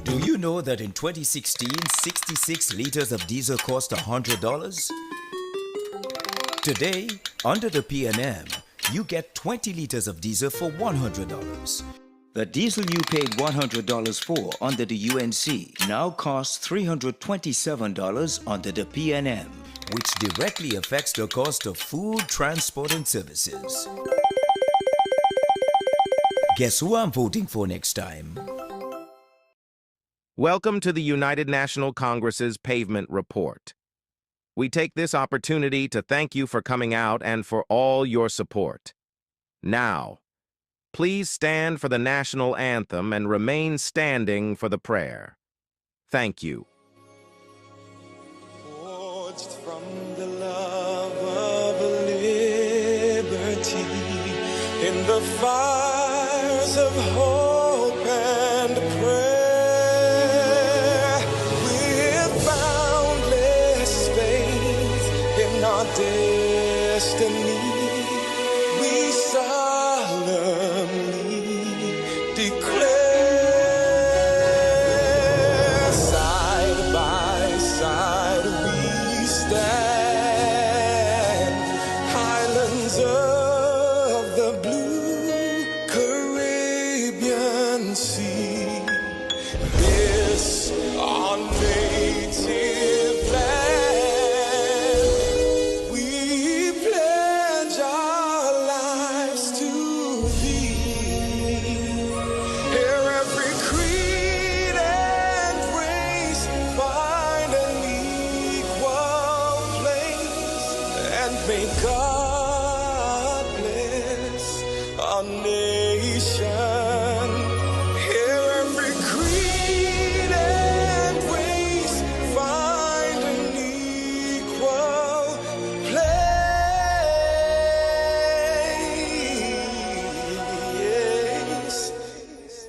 Do you know that in 2016, 66 liters of diesel cost $100? Today, under the P&M, you get 20 liters of diesel for $100. The diesel you paid $100 for under the UNC now costs $327 under the P&M, which directly affects the cost of food, transport, and services. Guess who I'm voting for next time? Welcome to the United National Congress's Pavement Report. We take this opportunity to thank you for coming out and for all your support. Now, please stand for the national anthem and remain standing for the prayer. Thank you. Forged from the love of liberty in the fires of hope and prayer, with boundless faith in our destiny, we solemnly declare, side by side we stand, highlands of the blue Caribbean Sea, this our native land, we pledge our lives to thee. Here every creed and race find an equal place, and may God bless our nation. Here every creed and race find an equal place,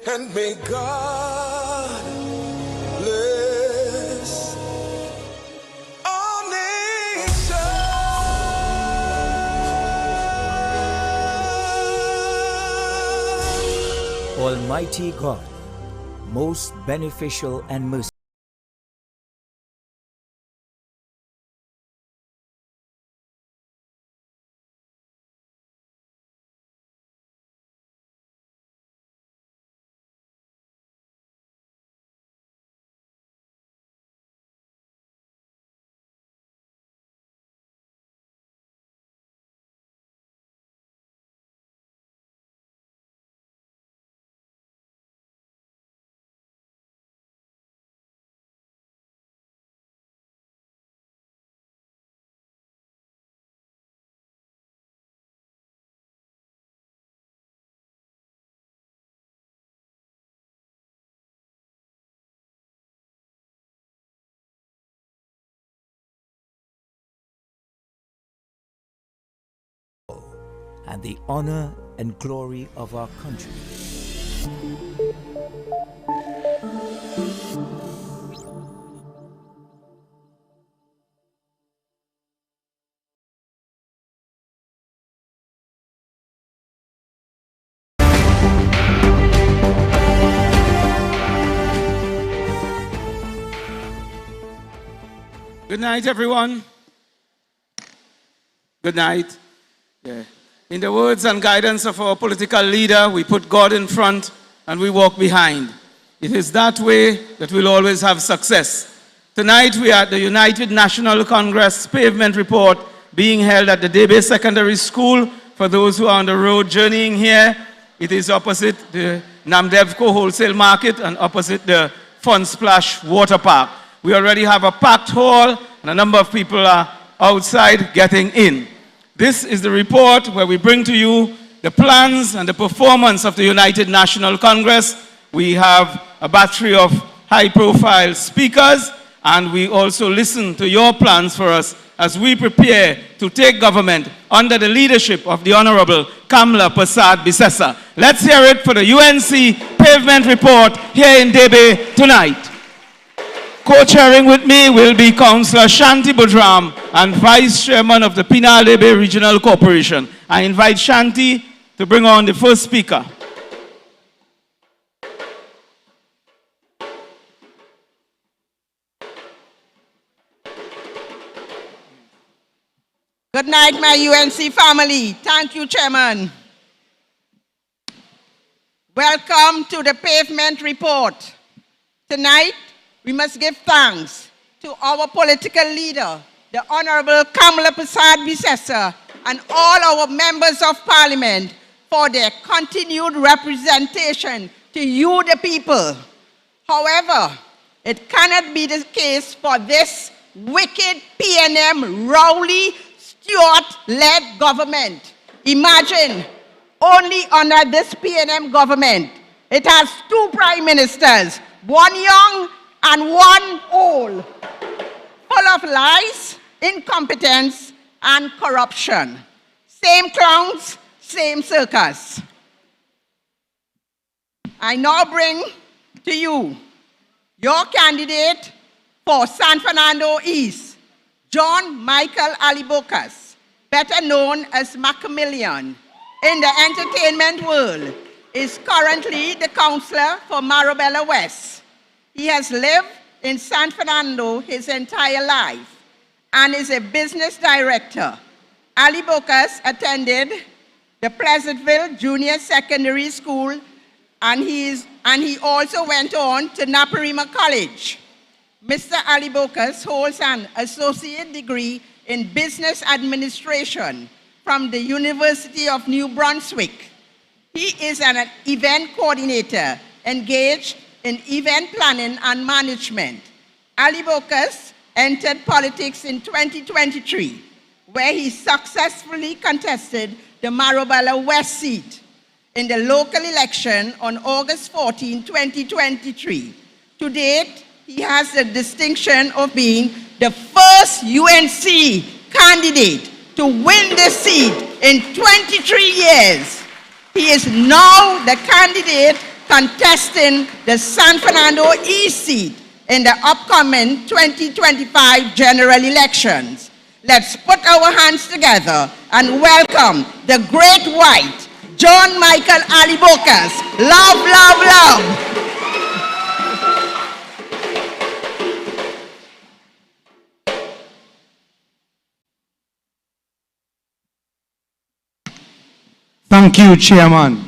and may God bless our nation. Almighty God, most beneficial and merciful. And the honor and glory of our country. Good night, everyone. Good night. Yeah. In the words and guidance of our political leader, we put God in front and we walk behind. It is that way that we'll always have success. Tonight we are at the United National Congress Pavement Report being held at the Debe Secondary School. For those who are on the road journeying here, it is opposite the Namdevco Wholesale Market and opposite the Fun Splash Water Park. We already have a packed hall and a number of people are outside getting in. This is the report where we bring to you the plans and the performance of the United National Congress. We have a battery of high-profile speakers, and we also listen to your plans for us as we prepare to take government under the leadership of the Honorable Kamla Prasad Bisesa. Let's hear it for the UNC Pavement Report here in Debe tonight. Co-chairing with me will be Councillor Shanti Budram and Vice Chairman of the Pinal Debe Regional Corporation. I invite Shanti to bring on the first speaker. Good night, my UNC family. Thank you, Chairman. Welcome to the Pavement Report. Tonight, we must give thanks to our political leader, the Honorable Kamala Prasad-Bisesa, and all our members of Parliament for their continued representation to you, the people. However, it cannot be the case for this wicked PNM Rowley Stewart-led government. Imagine, only under this PNM government, it has 2 prime ministers, one young and one old, full of lies, incompetence, and corruption. Same clowns, same circus. I now bring to you your candidate for San Fernando East, John Michael Alibokas, better known as Macmillian in the entertainment world, is currently the councillor for Marabella West. He has lived in San Fernando his entire life and is a business director. Alibokas attended the Pleasantville Junior Secondary School, and he also went on to Naparima College. Mr. Alibokas holds an associate degree in business administration from the University of New Brunswick. He is an event coordinator engaged in event planning and management. Alibokas entered politics in 2023, where he successfully contested the Marabella West seat in the local election on August 14, 2023. To date, he has the distinction of being the first UNC candidate to win this seat in 23 years. He is now the candidate contesting the San Fernando East seat in the upcoming 2025 general elections. Let's put our hands together and welcome the great white, John Michael Alibokas. Love, love, love. Thank you, Chairman.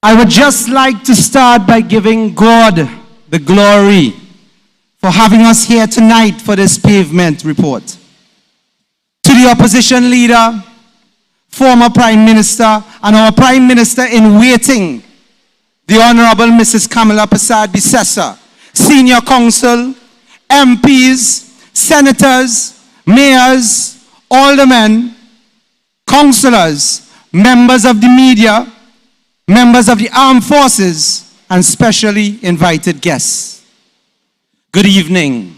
I would just like to start by giving God the glory for having us here tonight for this pavement report. To the opposition leader, former Prime Minister, and our Prime Minister in waiting, the Honorable Mrs. Kamala Prasad-Bisesa, Senior Council, MPs, Senators, Mayors, Aldermen, Councillors, members of the media, members of the armed forces, and specially invited guests. Good evening.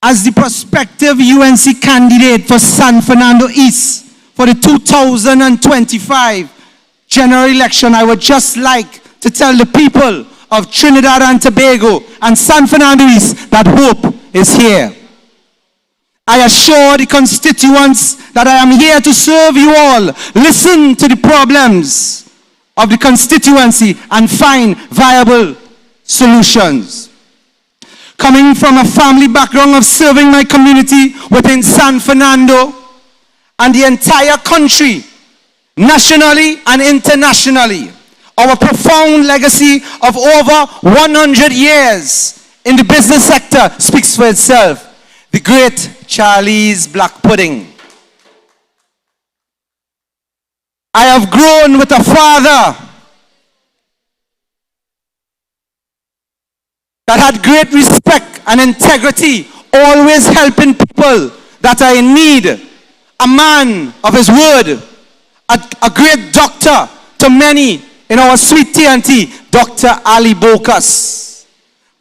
As the prospective UNC candidate for San Fernando East for the 2025 general election, I would just like to tell the people of Trinidad and Tobago and San Fernando East that hope is here. I assure the constituents that I am here to serve you all. Listen to the problems of the constituency and find viable solutions. Coming from a family background of serving my community within San Fernando and the entire country, nationally and internationally, our profound legacy of over 100 years in the business sector speaks for itself. The great Charlie's Black Pudding. I have grown with a father that had great respect and integrity, always helping people that are in need. A man of his word, a great doctor to many in our sweet TNT, Dr. Alibokas.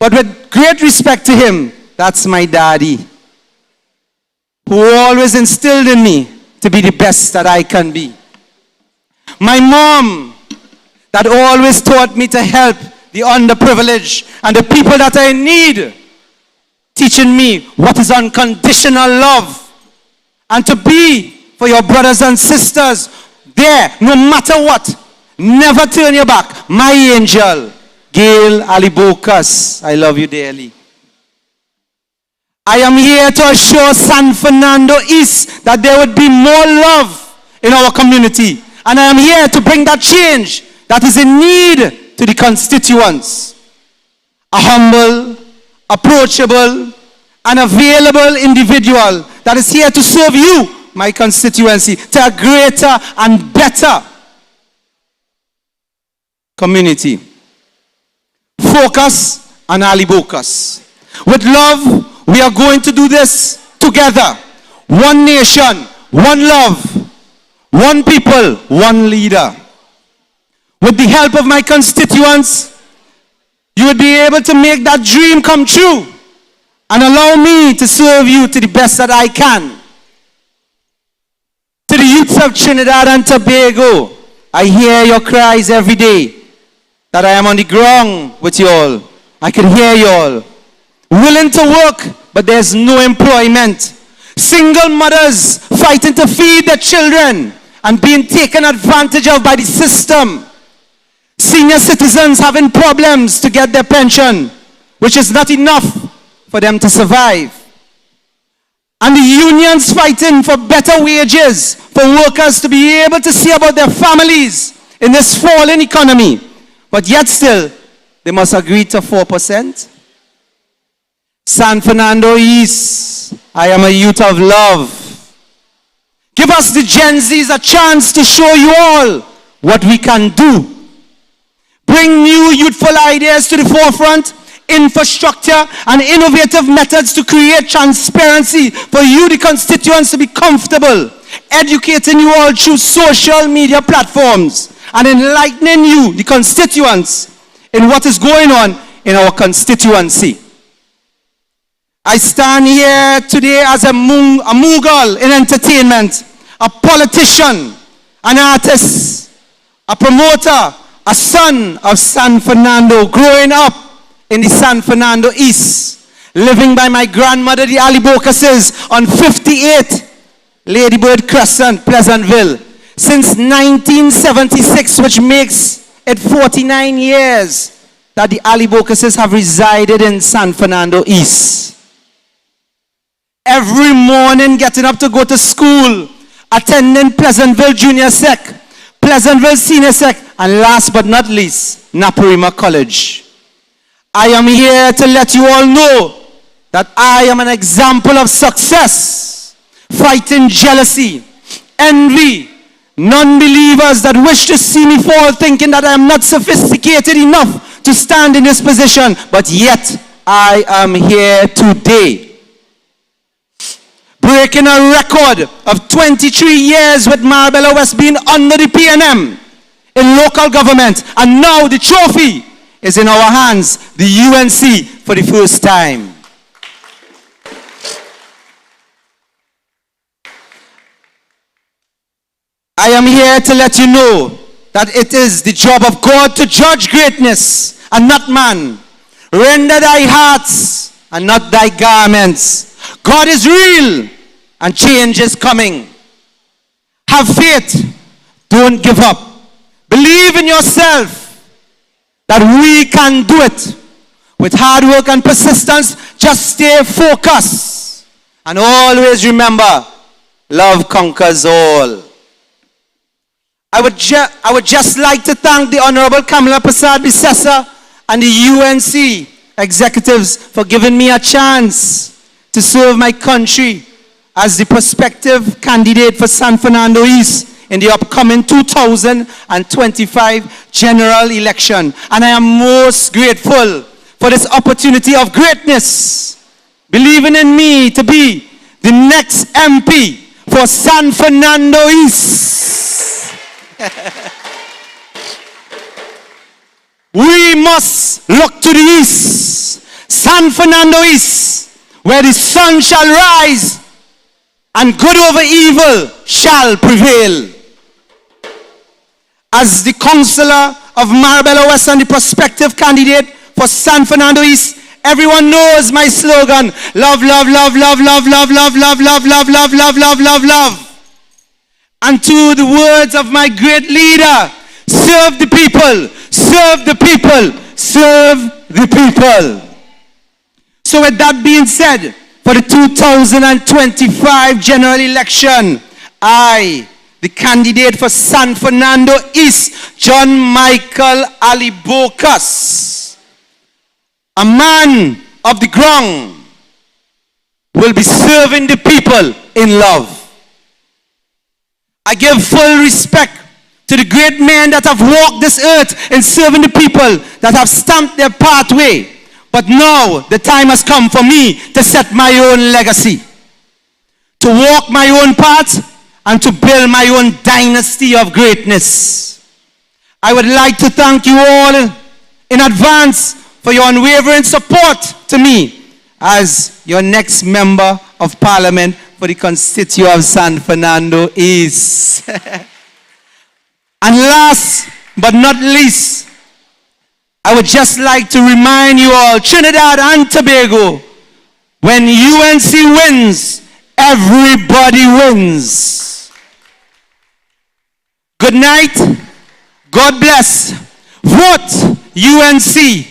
But with great respect to him, that's my daddy, who always instilled in me to be the best that I can be. My mom, that always taught me to help the underprivileged and the people that are in need, teaching me what is unconditional love and to be for your brothers and sisters there, no matter what. Never turn your back. My angel, Gail Alibokas, I love you dearly. I am here to assure San Fernando East that there would be more love in our community. And I am here to bring that change that is in need to the constituents. A humble, approachable, and available individual that is here to serve you, my constituency, to a greater and better community. Focus on Ali Bokas. With love, we are going to do this together. One nation, one love, one people, one leader. With the help of my constituents, you will be able to make that dream come true and allow me to serve you to the best that I can. To the youths of Trinidad and Tobago, I hear your cries every day that I am on the ground with you all. I can hear you all. Willing to work, but there's no employment. Single mothers fighting to feed their children and being taken advantage of by the system. Senior citizens having problems to get their pension, which is not enough for them to survive. And the unions fighting for better wages for workers to be able to see about their families in this falling economy. But yet still, they must agree to 4%. San Fernando East, I am a youth of love. Give us the Gen Zs a chance to show you all what we can do. Bring new youthful ideas to the forefront, infrastructure and innovative methods to create transparency for you, the constituents, to be comfortable. Educating you all through social media platforms and enlightening you, the constituents, in what is going on in our constituency. I stand here today as a Mughal in entertainment, a politician, an artist, a promoter, a son of San Fernando, growing up in the San Fernando East, living by my grandmother, the Ali Bokases, on 58 Ladybird Crescent, Pleasantville, since 1976, which makes it 49 years that the Ali Bokases have resided in San Fernando East. Every morning getting up to go to school, attending Pleasantville Junior Sec, Pleasantville Senior Sec, and last but not least, Naparima College. I am here to let you all know that I am an example of success, fighting jealousy, envy, non-believers that wish to see me fall, thinking that I am not sophisticated enough to stand in this position, but yet I am here today. Breaking a record of 23 years with Marbella West being under the PNM in local government, and now the trophy is in our hands, the UNC, for the first time. I am here to let you know that it is the job of God to judge greatness and not man. Render thy hearts and not thy garments. God is real and change is coming. Have faith. Don't give up. Believe in yourself that we can do it. With hard work and persistence, just stay focused. And always remember, love conquers all. I would just like to thank the Honorable Kamala Prasad Bisesa and the UNC executives for giving me a chance to serve my country as the prospective candidate for San Fernando East in the upcoming 2025 general election. And I am most grateful for this opportunity of greatness, believing in me to be the next MP for San Fernando East. We must look to the east, San Fernando East, where the sun shall rise and good over evil shall prevail. As the councillor of Marbella West and the prospective candidate for San Fernando East, everyone knows my slogan: love, love, love, love, love, love, love, love, love, love, love, love, love, love, love. And to the words of my great leader, serve the people, serve the people, serve the people. So with that being said, for the 2025 general election, I, the candidate for San Fernando East, John Michael Alibocas, a man of the ground, will be serving the people in love. I give full respect to the great men that have walked this earth in serving the people, that have stamped their pathway. But now the time has come for me to set my own legacy, to walk my own path, and to build my own dynasty of greatness. I would like to thank you all in advance for your unwavering support to me as your next member of parliament for the constituent of San Fernando East. And last but not least, I would just like to remind you all, Trinidad and Tobago, when UNC wins, everybody wins. Good night. God bless. Vote UNC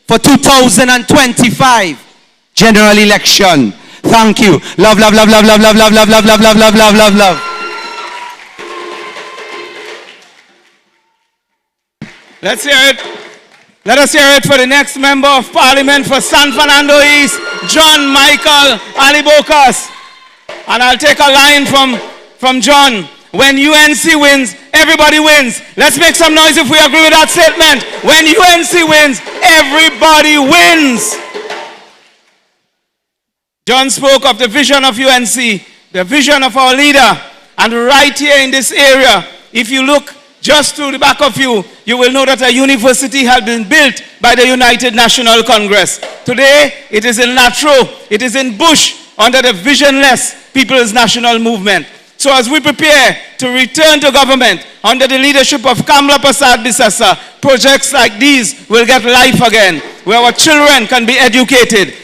for 2025 general election. Thank you. Love, love, love, love, love, love, love, love, love, love, love, love, love, love, love. Let's hear it. Let us hear it for the next member of parliament for San Fernando East, John Michael Alibocas. And I'll take a line from John. When UNC wins, everybody wins. Let's make some noise if we agree with that statement. When UNC wins, everybody wins. John spoke of the vision of UNC, the vision of our leader. And right here in this area, if you look just to the back of you, you will know that a university has been built by the United National Congress. Today, it is in Latro, it is in Bush, under the Visionless People's National Movement. So as we prepare to return to government under the leadership of Kamla Prasad Bisasa, projects like these will get life again, where our children can be educated.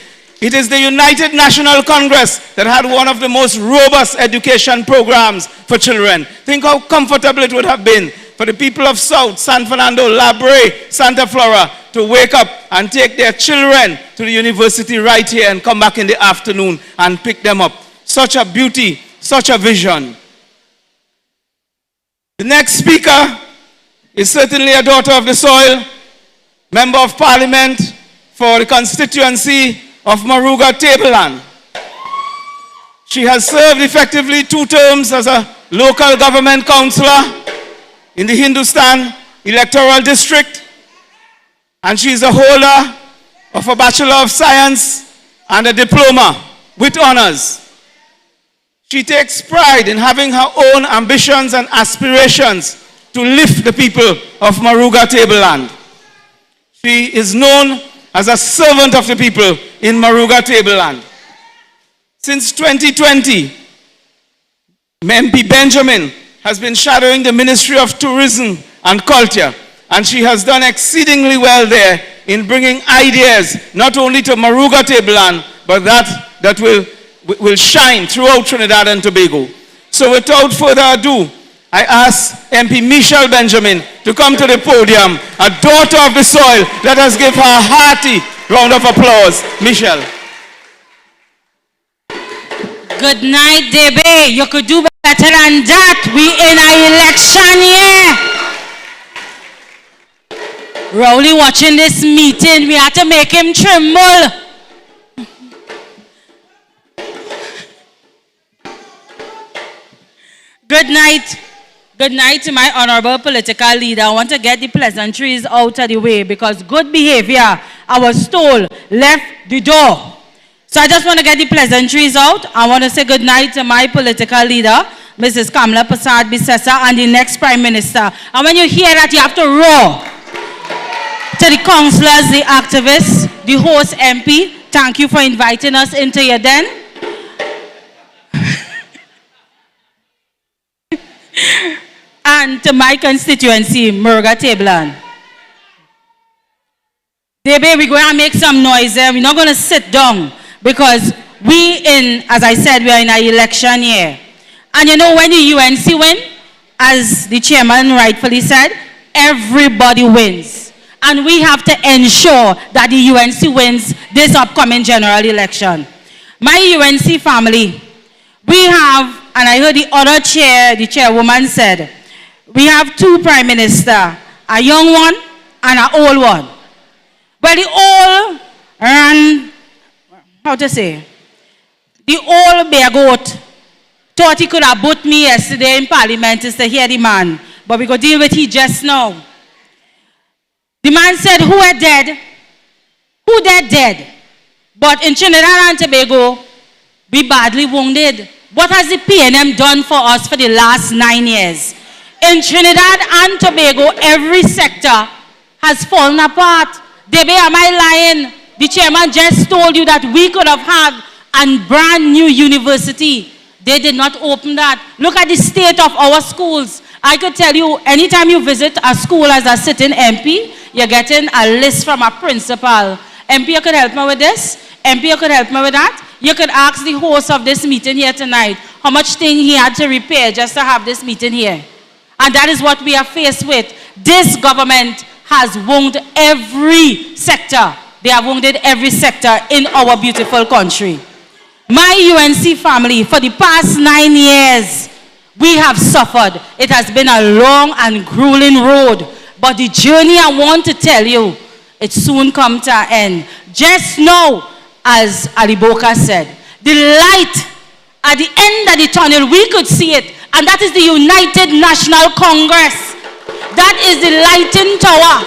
It is the United National Congress that had one of the most robust education programs for children. Think how comfortable it would have been for the people of South, San Fernando, La Brea, Santa Flora, to wake up and take their children to the university right here and come back in the afternoon and pick them up. Such a beauty, such a vision. The next speaker is certainly a daughter of the soil, member of parliament for the constituency of Maruga Tableland. She has served effectively 2 terms as a local government councillor in the Hindustan electoral district, and she is a holder of a Bachelor of Science and a diploma with honors. She takes pride in having her own ambitions and aspirations to lift the people of Maruga Tableland. She is known as a servant of the people in Maruga Tableland. Since 2020, MP Benjamin has been shadowing the Ministry of Tourism and Culture, and she has done exceedingly well there in bringing ideas not only to Maruga Tableland, but that will shine throughout Trinidad and Tobago. So without further ado, I ask MP Michelle Benjamin to come to the podium, a daughter of the soil. Let us give her a hearty round of applause. Michelle. Good night, Debe. You could do better than that. We in an election year. Rowley watching this meeting, we have to make him tremble. Good night. Good night to my honorable political leader. I want to get the pleasantries out of the way because good behavior, I was told, left the door. So I just want to get the pleasantries out. I want to say good night to my political leader, Mrs. Kamla Prasad Bisasa, and the next Prime Minister. And when you hear that, you have to roar. To the councillors, the activists, the host MP, thank you for inviting us into your den. And to my constituency, Maruga Tableland. Debe, we're going to make some noise there. We're not going to sit down because as I said, we are in an election year. And you know when the UNC win, as the chairman rightfully said, everybody wins. And we have to ensure that the UNC wins this upcoming general election. My UNC family, we have, and I heard the other the chairwoman said, we have two prime ministers, a young one and an old one. Well, the old ran, the old bear goat thought he could have bought me yesterday in Parliament to hear the man, but we could deal with he just now. The man said, who are dead? Who dead? But in Trinidad and Tobago, we badly wounded. What has the PNM done for us for the last 9 years? In Trinidad and Tobago, every sector has fallen apart. Debe, am I lying? The chairman just told you that we could have had a brand new university. They did not open that. Look at the state of our schools. I could tell you, anytime you visit a school as a sitting MP, you're getting a list from a principal. MP, you could help me with this. MP, you could help me with that. You could ask the host of this meeting here tonight how much thing he had to repair just to have this meeting here. And that is what we are faced with. This government has wounded every sector. They have wounded every sector in our beautiful country. My UNC family, for the past 9 years, we have suffered. It has been a long and grueling road. But the journey, I want to tell you, it soon comes to an end. Just know, as Ali Boka said, the light at the end of the tunnel, we could see it. And that is the United National Congress. That is the lighting tower.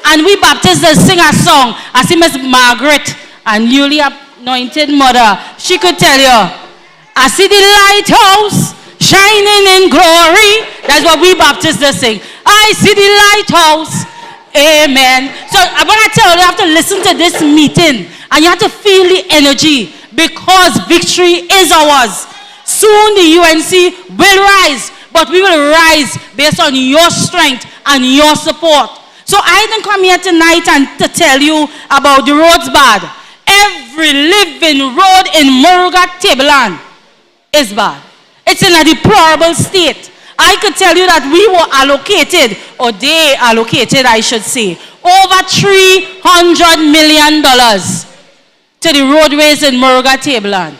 And we Baptists sing a song. I see Miss Margaret, a newly anointed mother. She could tell you, I see the lighthouse shining in glory. That's what we Baptists sing. I see the lighthouse. Amen. So I'm going to tell you, you have to listen to this meeting. And you have to feel the energy. Because victory is ours. Soon the UNC will rise, but we will rise based on your strength and your support. So I didn't come here tonight and to tell you about the roads bad. Every living road in Muruga Tableland is bad. It's in a deplorable state. I could tell you that we were allocated, or they allocated, I should say, over $300 million to the roadways in Muruga Tableland.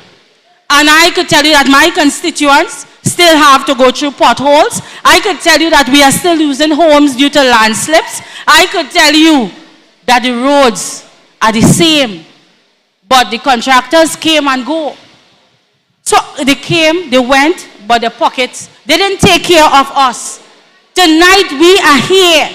And I could tell you that my constituents still have to go through potholes. I could tell you that we are still losing homes due to landslips. I could tell you that the roads are the same, but the contractors came and go. So they came, they went, but the pockets, they didn't take care of us. Tonight we are here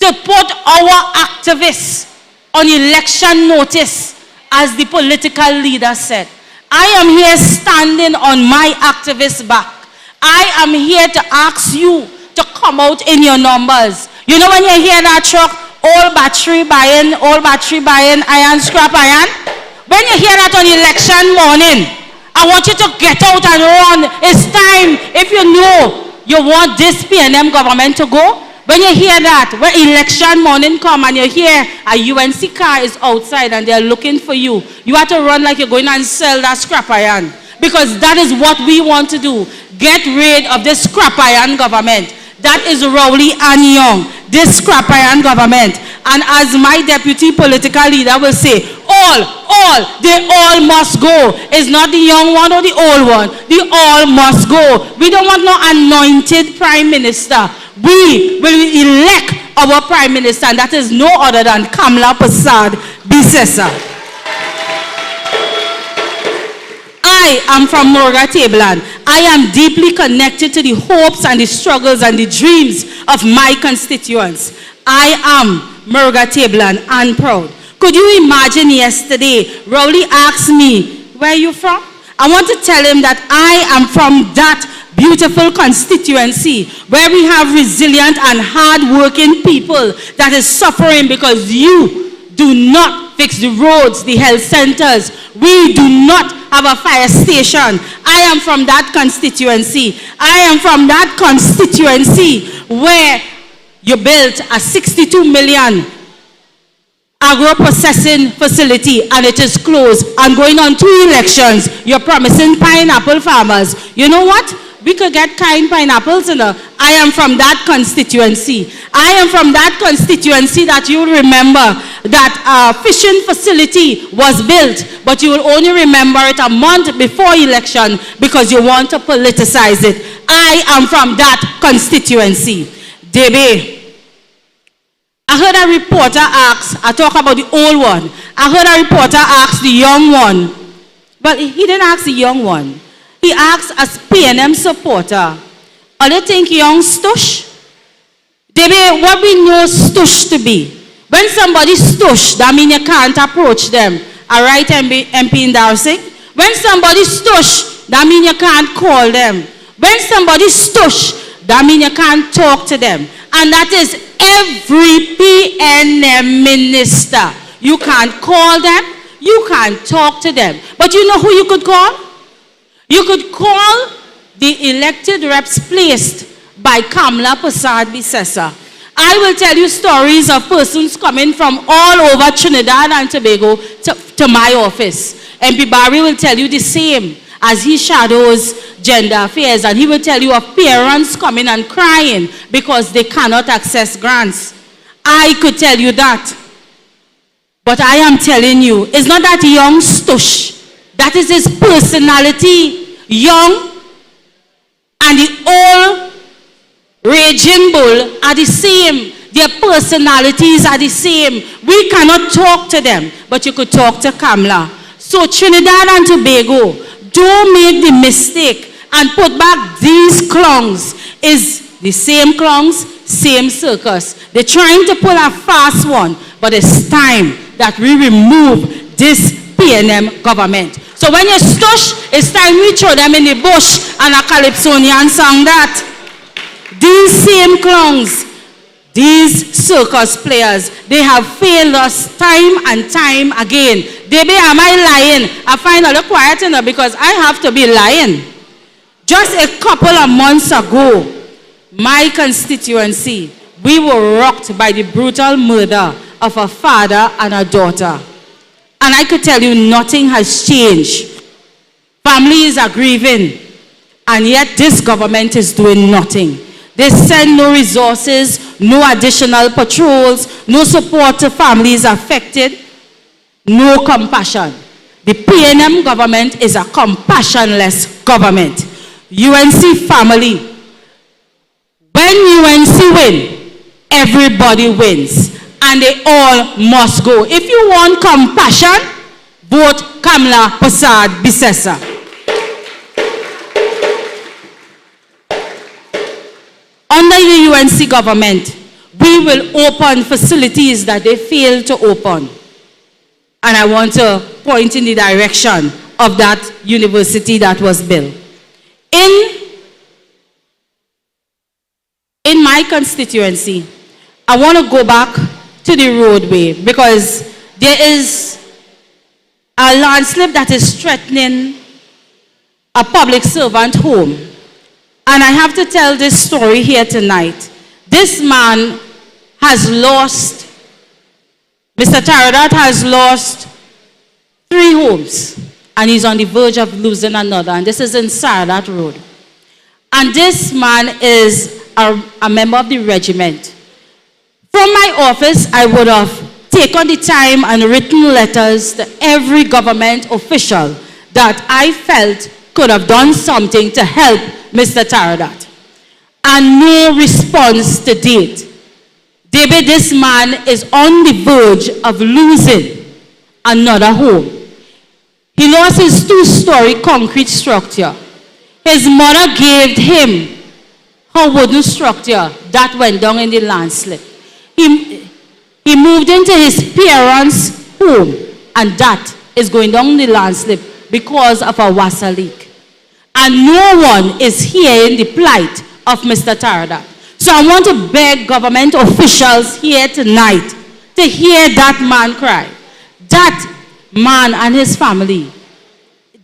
to put our activists on election notice, as the political leader said. I am here standing on my activist back. I am here to ask you to come out in your numbers. You know when you hear that truck, all battery buying, iron, scrap iron? When you hear that on election morning, I want you to get out and run. It's time. If you know you want this PNM government to go, when you hear that, when election morning come and you hear a UNC car is outside and they're looking for you, you have to run like you're going and sell that scrap iron. Because that is what we want to do. Get rid of this scrap iron government. That is Rowley and Young, this scrap iron government. And as my deputy political leader will say, they all must go. It's not the young one or the old one. They all must go. We don't want no anointed prime minister. We will elect our prime minister, and that is no other than Kamla Prasad Bisesa. I am from Muruga Tableland. I am deeply connected to the hopes and the struggles and the dreams of my constituents. I am Muruga Tableland and proud. Could you imagine yesterday, Rowley asked me, where are you from? I want to tell him that I am from that beautiful constituency where we have resilient and hard-working people that is suffering because you do not fix the roads, the health centers. We do not have a fire station. I am from that constituency. I am from that constituency where you built a 62 million agro-processing facility and it is closed and going on 2 elections. You're promising pineapple farmers. You know what? we could get kind pineapples. I am from that constituency. I am from that constituency that you remember that a fishing facility was built, but you will only remember it a month before election because you want to politicize it. I am from that constituency. Debe, I heard a reporter ask, I talk about the old one. I heard a reporter ask the young one, but he didn't ask the young one. He asked a PNM supporter, "Are you think young stush?" Debe, what we know stush to be. When somebody stush, that means you can't approach them. All right, MP endorsing? When somebody stush, that means you can't call them. When somebody stush, that means you can't talk to them. And that is every PNM minister. You can't call them, you can't talk to them. But you know who you could call? You could call the elected reps placed by Kamla Prasad Bisesa. I will tell you stories of persons coming from all over Trinidad and Tobago to my office. MP Barry will tell you the same as he shadows gender affairs, and he will tell you of parents coming and crying because they cannot access grants. I could tell you that. But I am telling you, it's not that young stush. That is his personality. Young and the old raging bull are the same. Their personalities are the same. We cannot talk to them, but you could talk to Kamla. So Trinidad and Tobago, don't make the mistake and put back these clowns. Is the same clowns, same circus. They're trying to pull a fast one, but it's time that we remove this PNM government. So when you stush, it's time we throw them in the bush, and a Calypsonian sang that. These same clowns, these circus players, they have failed us time and time again. Debbie, am I lying? I find a little quiet because I have to be lying. Just a couple of months ago, my constituency, we were rocked by the brutal murder of a father and a daughter. And I could tell you nothing has changed. Families are grieving, and yet this government is doing nothing. They send no resources, no additional patrols, no support to families affected, no compassion. The PNM government is a compassionless government. UNC family, when UNC win, everybody wins. And they all must go. If you want compassion, vote Kamla Prasad Bisesa. Under the UNC government, we will open facilities that they failed to open. And I want to point in the direction of that university that was built. In my constituency, I want to go back to the roadway because there is a landslip that is threatening a public servant home. And I have to tell this story here tonight. This man has lost, Mr. Padarath has lost 3 homes, and he's on the verge of losing another, and this is in Padarath Road. And this man is a member of the regiment. From my office, I would have taken the time and written letters to every government official that I felt could have done something to help Mr. Padarath. And no response to date. David, this man is on the verge of losing another home. He lost his 2-story concrete structure. His mother gave him her wooden structure that went down in the landslip. He moved into his parents' home, and that is going down the landslip because of a water leak. And no one is hearing the plight of Mr. Padarath. So I want to beg government officials here tonight to hear that man cry. That man and his family,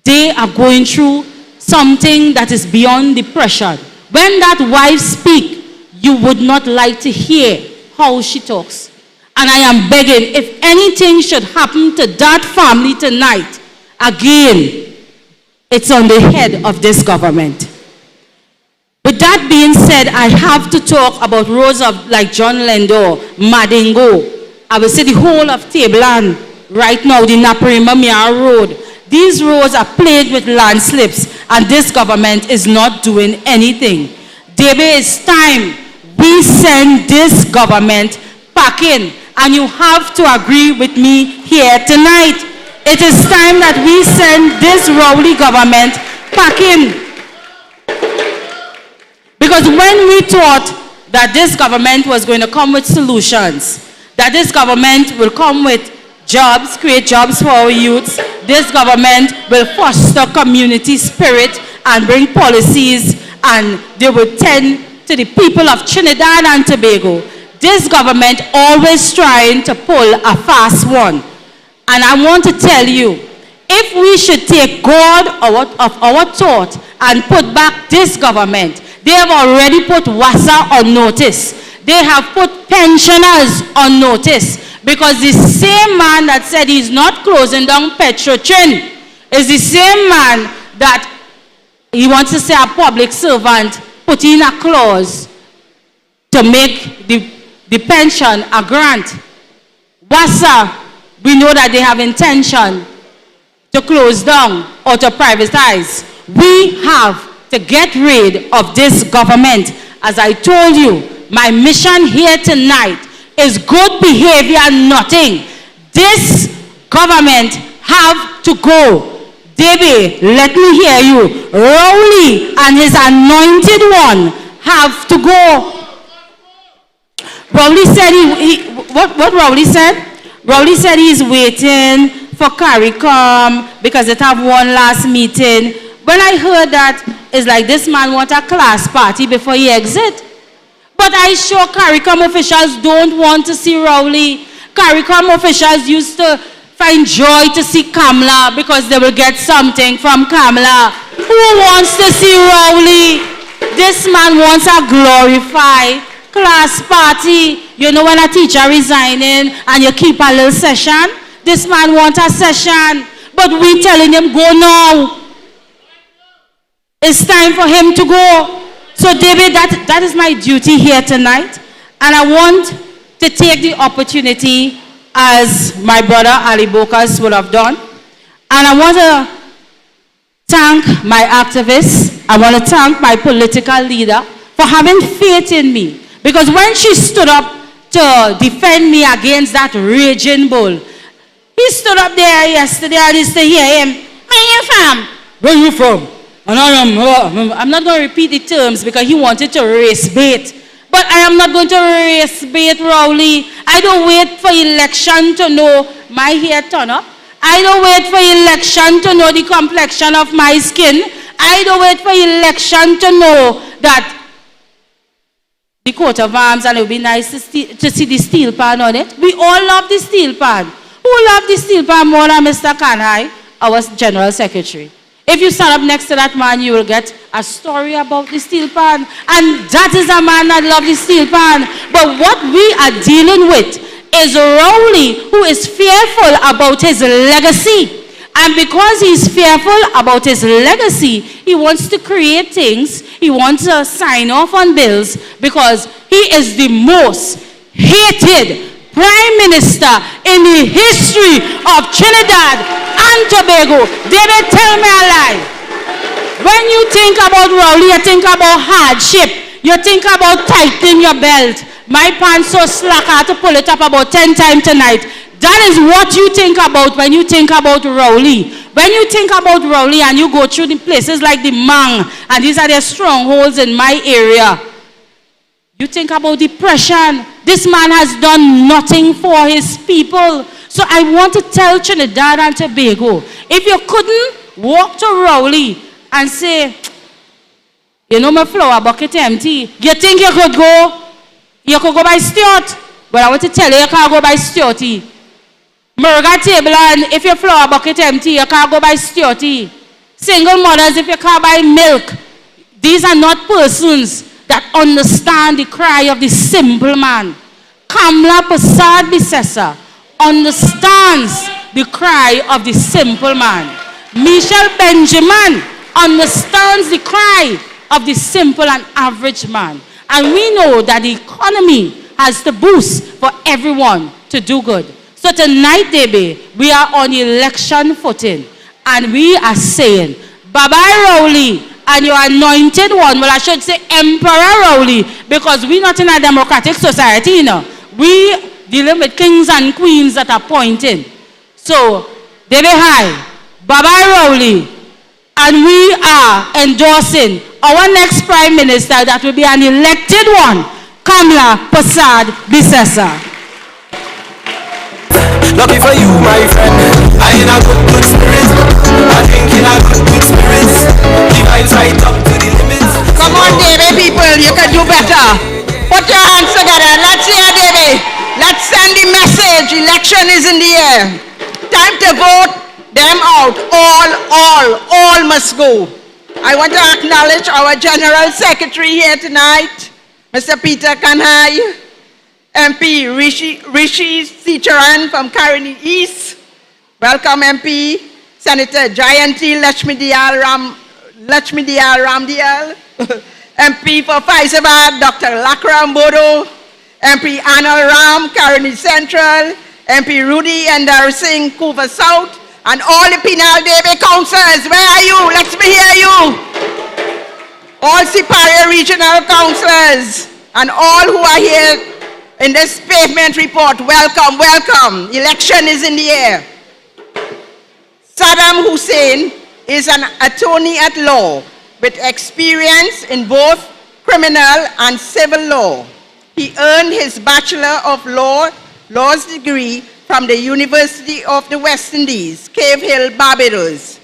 they are going through something that is beyond depression. When that wife speaks, you would not like to hear how she talks. And I am begging, if anything should happen to that family tonight, again, it's on the head of this government. With that being said, I have to talk about roads of like John Lendo, Madingo. I will say the whole of Tablan right now, the Naparima Mia Road. These roads are plagued with landslips, and this government is not doing anything. Debe, it's time we send this government packing, and you have to agree with me here tonight. It is time that we send this Rowley government packing. Because when we thought that this government was going to come with solutions, that this government will come with jobs, create jobs for our youths, this government will foster community spirit and bring policies, and they will tend to the people of Trinidad and Tobago. This government always trying to pull a fast one. And I want to tell you, if we should take God of our thought and put back this government, they have already put WASA on notice. They have put pensioners on notice, because the same man that said he's not closing down Petrotrin is the same man that he wants to say a public servant put in a clause to make the pension a grant. WASA, we know that they have intention to close down or to privatize. We have to get rid of this government. As I told you, my mission here tonight is good behavior, nothing. This government have to go. David, let me hear you. Rowley and his anointed one have to go. Rowley said what Rowley said? Rowley said he's waiting for CARICOM because it have one last meeting. When I heard that, it's like this man want a class party before he exit. But I sure CARICOM officials don't want to see Rowley. CARICOM officials used to find joy to see Kamla because they will get something from Kamla. Who wants to see Rowley? This man wants a glorified class party. You know, when a teacher resigning and you keep a little session, this man wants a session. But we telling him, go now. It's time for him to go. So David, that is my duty here tonight. And I want to take the opportunity, as my brother Ali Bokas would have done. And I want to thank my activists. I want to thank my political leader for having faith in me. Because when she stood up to defend me against that raging bull, he stood up there yesterday and he said, hear him, where you from? Where you from? And I'm not going to repeat the terms because he wanted to race bait. But I am not going to race bait Rowley. I don't wait for election to know my hair turn up. I don't wait for election to know the complexion of my skin. I don't wait for election to know that the coat of arms, and it would be nice to see the steel pan on it. We all love the steel pan. Who love the steel pan more than Mr. Kanhai, our General Secretary? If you stand up next to that man, you will get a story about the steel pan. And that is a man that loves the steel pan. But what we are dealing with is Rowley, who is fearful about his legacy. And because he's fearful about his legacy, he wants to create things. He wants to sign off on bills because he is the most hated Prime Minister in the history of Trinidad and Tobago. They may tell me a lie. When you think about Rowley, you think about hardship. You think about tightening your belt. My pants so slack, I had to pull it up about 10 times tonight. That is what you think about when you think about Rowley. When you think about Rowley and you go through the places like the Mang, and these are their strongholds in my area, you think about depression. This man has done nothing for his people. So I want to tell Trinidad and Tobago, if you couldn't walk to Rowley and say, you know my flower bucket empty, you think you could go? You could go by Stuart. But I want to tell you, you can't go by Stuarty. Murga table, and if your flower bucket empty, you can't go by Stuarty. Single mothers, if you can't buy milk. These are not persons that understand the cry of the simple man. Kamla Prasad Bisesa understands the cry of the simple man. Michelle Benjamin understands the cry of the simple and average man. And we know that the economy has to boost for everyone to do good. So tonight, Debe, we are on election footing. And we are saying, Baba Rowley and your anointed one, well, I should say Emperor Rowley, because we're not in a democratic society, you know. We dealing with kings and queens that are appointed. So, Debe High, Baba Rowley, and we are endorsing our next Prime Minister that will be an elected one, Kamla Prasad Bisesa. Lucky for you, my friend. I in a good spirit. I think in a good spirits. The vibes right up to the limits. Come on, David, people, you can do better. Put your hands together. Let's hear, David. Let's send the message. Election is in the air. Time to vote them out. All must go. I want to acknowledge our General Secretary here tonight, Mr. Peter Kanhai, MP Rishi Sicharan from Karani East. Welcome, MP. Senator Jayanti Lakshmidiyal Ramdial. MP for Faizabad, Dr. Lakram Bodo. MP Anil Ram, Karani Central. MP Rudy Endar Singh, Kuva South. And all the Penal Debe councillors, where are you? Let me hear you. All Siparia regional councillors and all who are here in this pavement report, welcome, welcome. Election is in the air. Saddam Hussein is an attorney at law with experience in both criminal and civil law. He earned his Bachelor of Laws degree from the University of the West Indies, Cave Hill, Barbados,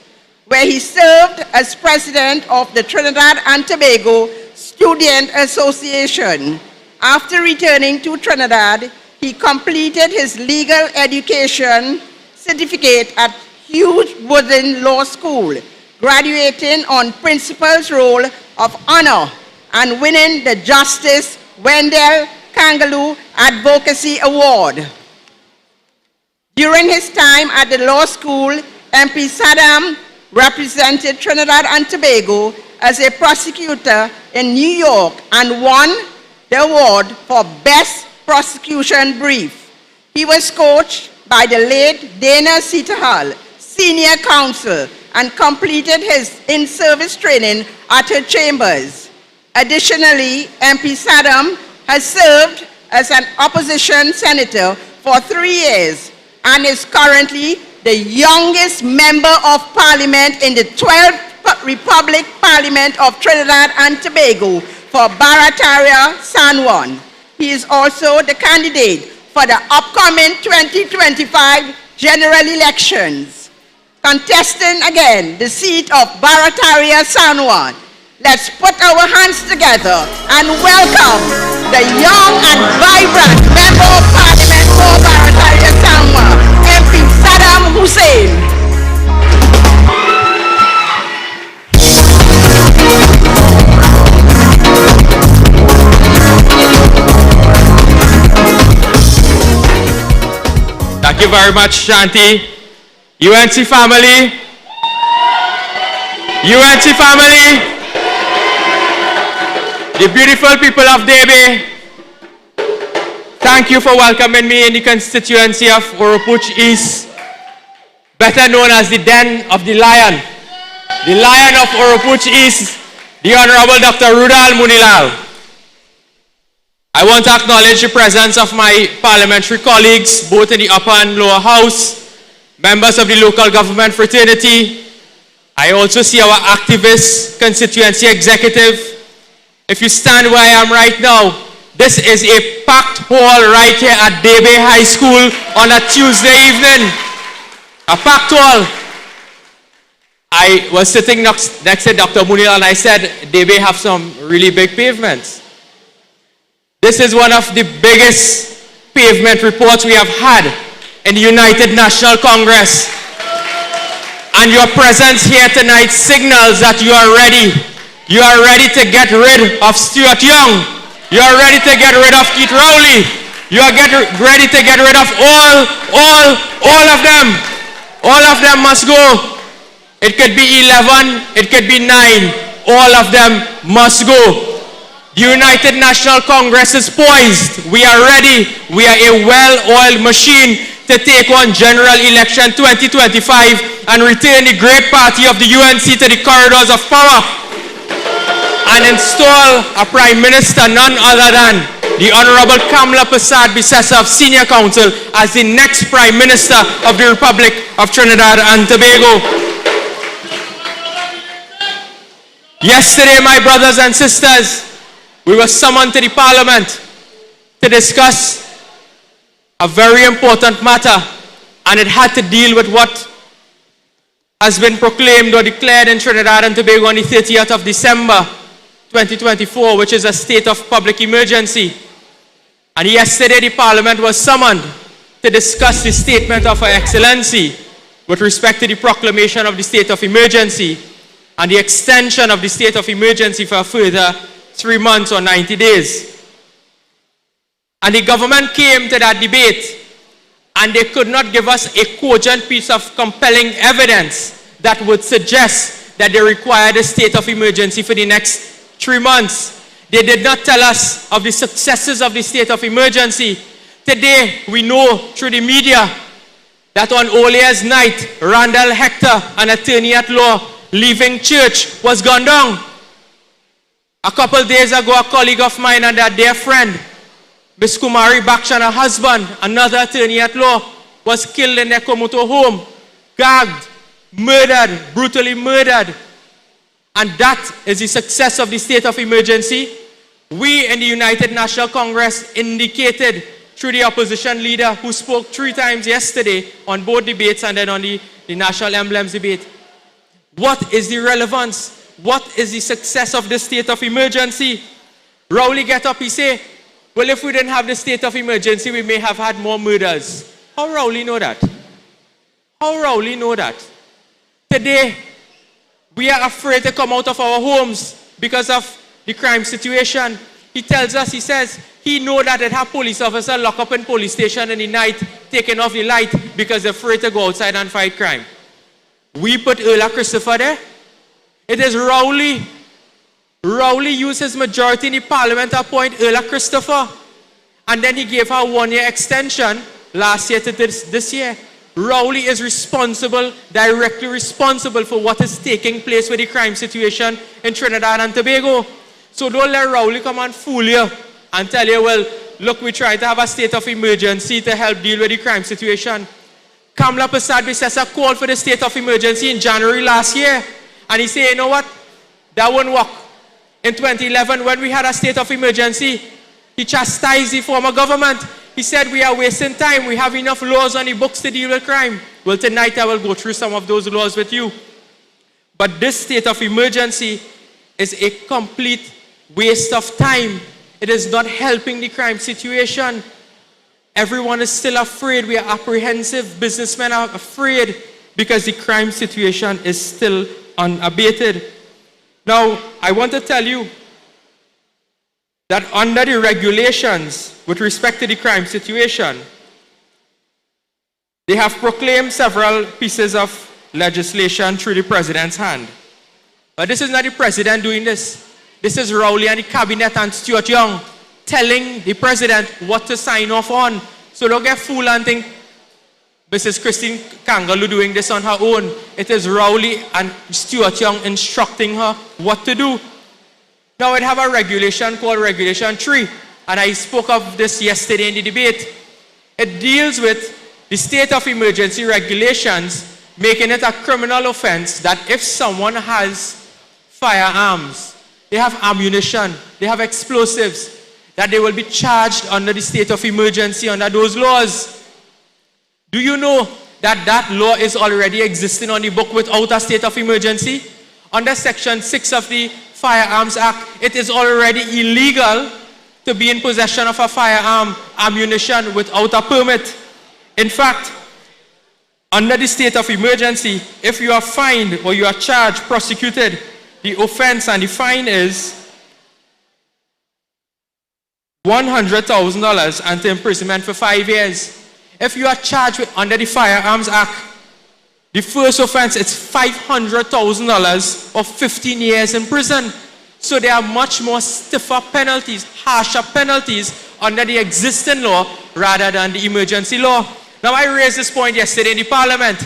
where he served as president of the Trinidad and Tobago Student Association. After returning to Trinidad, he completed his legal education certificate at Hugh Wooden Law School, graduating on Principal's Roll of Honor and winning the Justice Wendell Kangaloo Advocacy Award. During his time at the law school, MP Saddam represented Trinidad and Tobago as a prosecutor in New York and won the award for Best Prosecution Brief. He was coached by the late Dana Sitahal, senior counsel, and completed his in-service training at her chambers. Additionally, MP Saddam has served as an opposition senator for 3 years and is currently the youngest member of parliament in the 12th Republic Parliament of Trinidad and Tobago for Barataria San Juan. He is also the candidate for the upcoming 2025 general elections, contesting again the seat of Barataria San Juan. Let's put our hands together and welcome the young and vibrant Member of Parliament for Barataria San Juan, MP Saddam Hussein. Thank you very much, Shanti. UNC family. UNC family. The beautiful people of Debe, thank you for welcoming me in the constituency of Oropuch East, better known as the Den of the Lion. The Lion of Oropuch East, the Honorable Dr. Rudal Moonilal. I want to acknowledge the presence of my parliamentary colleagues, both in the upper and lower house, members of the local government fraternity. I also see our activist constituency executive. If you stand where I am right now, this is a packed hall right here at Debe High School on a Tuesday evening. A packed hall. I was sitting next to Dr. Moonilal and I said, Debe have some really big pavements. This is one of the biggest pavement reports we have had in the United National Congress. And your presence here tonight signals that you are ready. You are ready to get rid of Stuart Young. You are ready to get rid of Keith Rowley. You are ready to get rid of all of them. All of them must go. It could be 11, it could be 9. all of them must go. The United National Congress is poised. We are ready. We are a well-oiled machine to take on General Election 2025 and return the great party of the UNC to the corridors of power and install a Prime Minister none other than the Honorable Kamala Persad-Bissessar of Senior Council as the next Prime Minister of the Republic of Trinidad and Tobago. Yesterday, my brothers and sisters, we were summoned to the Parliament to discuss a very important matter, and it had to deal with what has been proclaimed or declared in Trinidad and Tobago on the 30th of December 2024, which is a state of public emergency. And yesterday the Parliament was summoned to discuss the statement of Her Excellency with respect to the proclamation of the state of emergency and the extension of the state of emergency for a further 3 months or 90 days. And the government came to that debate and they could not give us a cogent piece of compelling evidence that would suggest that they required a state of emergency for the next 3 months. They did not tell us of the successes of the state of emergency. Today, we know through the media that on Olea's night, Randall Hector, an attorney at law, leaving church, was gunned down. A couple days ago, a colleague of mine and a dear friend, Ms. Kumari Bakshan, her husband, another attorney at law, was killed in their Komoto home, gagged, murdered, brutally murdered. And that is the success of the state of emergency. We in the United National Congress indicated through the opposition leader who spoke 3 times yesterday on both debates and then on the national emblems debate. What is the relevance? What is the success of the state of emergency? Rowley get up, he say, well, if we didn't have the state of emergency, we may have had more murders. How Rowley know that? How Rowley know that? Today, we are afraid to come out of our homes because of the crime situation. He tells us, he says, he know that it have police officers locked up in police station in the night, taking off the light because they're afraid to go outside and fight crime. We put Erla Christopher there. It is Rowley. Rowley used his majority in the Parliament to appoint Erla Christopher. And then he gave her a 1-year extension last year to this year. Rowley is responsible, directly responsible for what is taking place with the crime situation in Trinidad and Tobago. So don't let Rowley come and fool you and tell you, well, look, we tried to have a state of emergency to help deal with the crime situation. Kamala Persad-Bissessar called for the state of emergency in January last year. And he said, you know what? That won't work. In 2011, when we had a state of emergency, he chastised the former government. He said, we are wasting time. We have enough laws on the books to deal with crime. Well, tonight I will go through some of those laws with you. But this state of emergency is a complete waste of time. It is not helping the crime situation. Everyone is still afraid. We are apprehensive. Businessmen are afraid because the crime situation is still unabated. Now, I want to tell you that under the regulations with respect to the crime situation, they have proclaimed several pieces of legislation through the president's hand. But this is not the president doing this. This is Rowley and the cabinet and Stuart Young telling the president what to sign off on. So don't get fooled and think Mrs. Christine Kangaloo doing this on her own. It is Rowley and Stuart Young instructing her what to do. Now I have a regulation called Regulation 3, and I spoke of this yesterday in the debate. It deals with the state of emergency regulations, making it a criminal offense that if someone has firearms, they have ammunition, they have explosives, that they will be charged under the state of emergency under those laws. Do you know that that law is already existing on the book without a state of emergency? Under Section 6 of the Firearms Act, it is already illegal to be in possession of a firearm, ammunition without a permit. In fact, under the state of emergency, if you are fined or you are charged, prosecuted, the offense and the fine is $100,000 and imprisonment for 5 years. If you are charged with, under the Firearms Act, The first offense, it's $500,000 or 15 years in prison. So there are much more stiffer penalties, harsher penalties under the existing law rather than the emergency law. Now I raised this point yesterday in the parliament.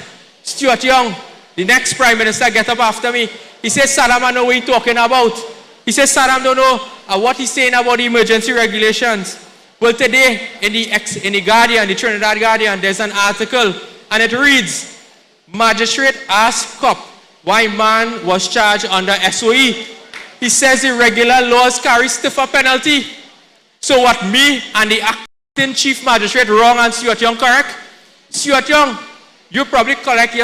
Stuart Young, the next prime minister, get up after me. He says, Saddam, I know what he's talking about. He says, Saddam don't know what he's saying about the emergency regulations. Well, today in the Guardian, the Trinidad Guardian, there's an article and it reads, Magistrate asked cop why man was charged under SOE. He says the regular laws carry stiffer penalty. So what me and the acting chief magistrate wrong and Stuart Young correct? Stuart Young, you probably collect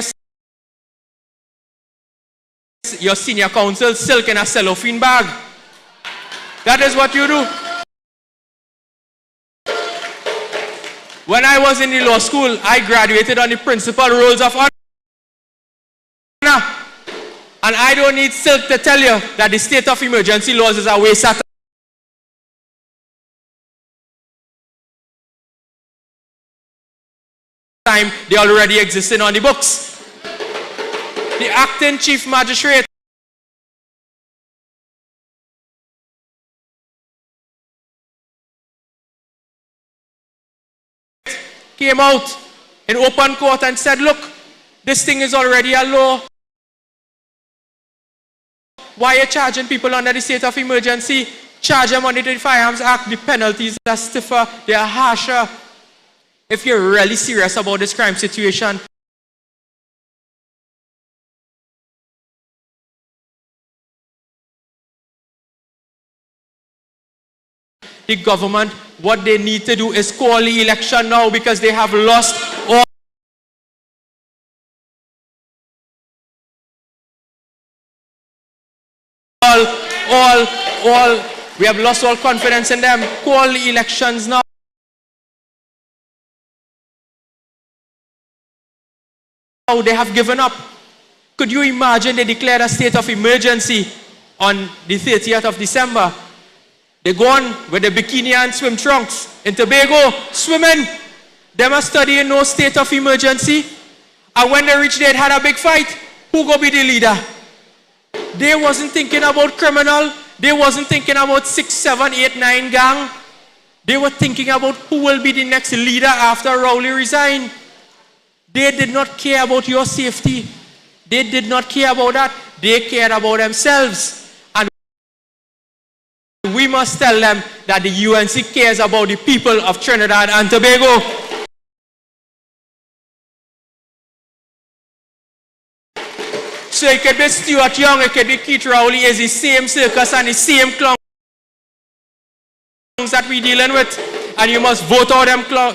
your senior counsel silk in a cellophane bag. That is what you do. When I was in the law school, I graduated on the principal rules of honor. And I don't need silk to tell you that the state of emergency laws is a waste of time. They already existed on the books. The acting chief magistrate came out in open court and said, look, this thing is already a law. Why are you charging people under the state of emergency? Charge them under the Firearms Act. The penalties are stiffer, they are harsher. If you're really serious about this crime situation, the government, what they need to do is call the election now because they have lost all we have lost all confidence in them. Call the elections now. They have given up. Could you imagine they declared a state of emergency on the 30th of December? They go on with the bikini and swim trunks in Tobago, swimming. They must study in no state of emergency. And when they reached there, it had a big fight. Who go be the leader? They wasn't thinking about criminal. They wasn't thinking about 6, 7, 8, 9 gang. They were thinking about who will be the next leader after Rowley resigned. They did not care about your safety. They did not care about that. They cared about themselves. And we must tell them that the UNC cares about the people of Trinidad and Tobago. So it could be Stuart Young, it could be Keith Rowley, is the same circus and the same clowns that we're dealing with. And you must vote out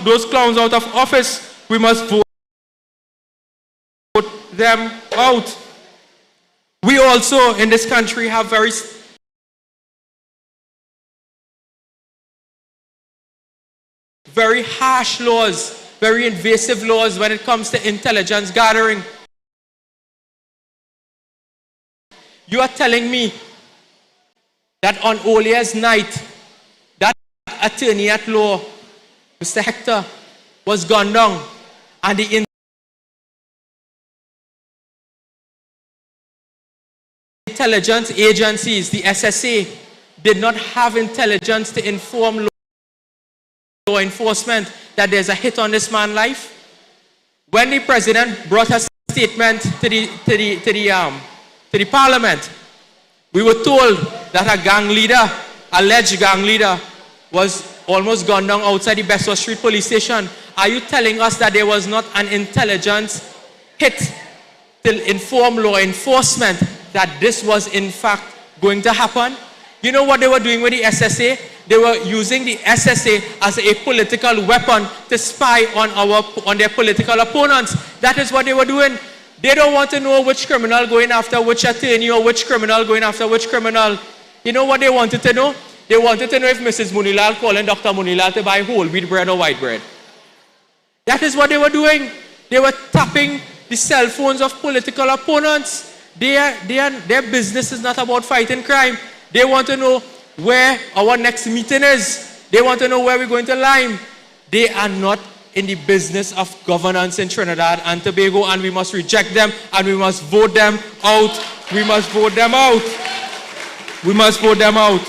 those clowns out of office. We must vote them out. We also in this country have very harsh laws, very invasive laws when it comes to intelligence gathering. You are telling me that on Olia's night, that attorney at law, Mr. Hector, was gunned down, and the intelligence agencies, the SSA, did not have intelligence to inform law enforcement that there's a hit on this man's life? When the president brought a statement to the parliament, we were told that a gang leader, alleged gang leader, was almost gunned down outside the Bessemer Street police station. Are you telling us that there was not an intelligence hit to inform law enforcement that this was in fact going to happen? You know what they were doing with the SSA? They were using the SSA as a political weapon to spy on their political opponents. That is what they were doing. They don't want to know which criminal going after which attorney or which criminal going after which criminal. You know what they wanted to know? They wanted to know if Mrs. Moonilal calling Dr. Moonilal to buy whole wheat bread or white bread. That is what they were doing. They were tapping the cell phones of political opponents. Their business is not about fighting crime. They want to know where our next meeting is. They want to know where we're going to lime. They are not in the business of governance in Trinidad and Tobago, and we must reject them, and we must vote them out. We must vote them out. We must vote them out.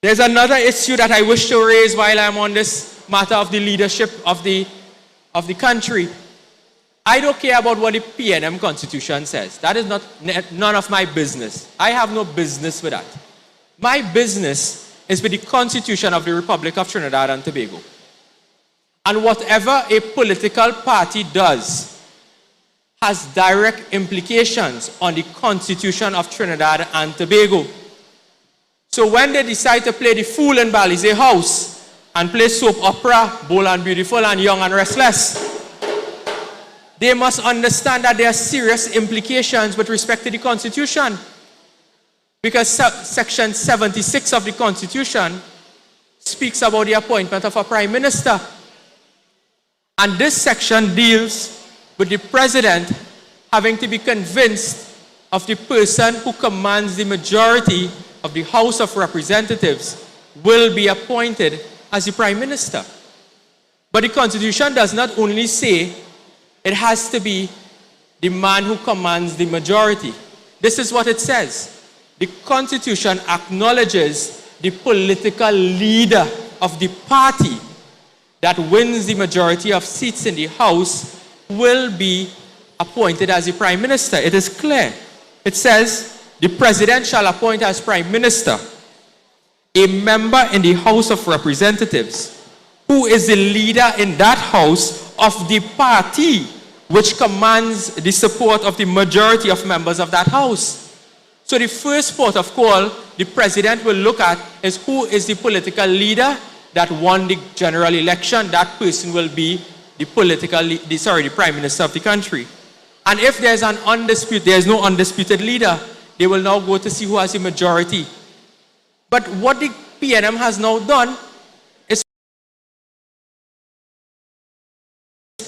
There's another issue that I wish to raise while I'm on this matter of the leadership of the country. I don't care about what the PNM Constitution says. That is none of my business. I have no business with that. My business is with the Constitution of the Republic of Trinidad and Tobago. And whatever a political party does has direct implications on the Constitution of Trinidad and Tobago. So when they decide to play the fool in Balize House and play soap opera, Bold and Beautiful and Young and Restless, they must understand that there are serious implications with respect to the Constitution. Because Section 76 of the Constitution speaks about the appointment of a Prime Minister. And this section deals with the President having to be convinced of the person who commands the majority of the House of Representatives will be appointed as the Prime Minister. But the Constitution does not only say it has to be the man who commands the majority. This is what it says. The Constitution acknowledges the political leader of the party that wins the majority of seats in the House will be appointed as the Prime Minister. It is clear. It says, the President shall appoint as Prime Minister a member in the House of Representatives who is the leader in that House of the party which commands the support of the majority of members of that House. So the first port of call the President will look at is who is the political leader that won the general election. That person will be the Prime Minister of the country. And if there's no undisputed leader, they will now go to see who has the majority. But what the PNM has now done is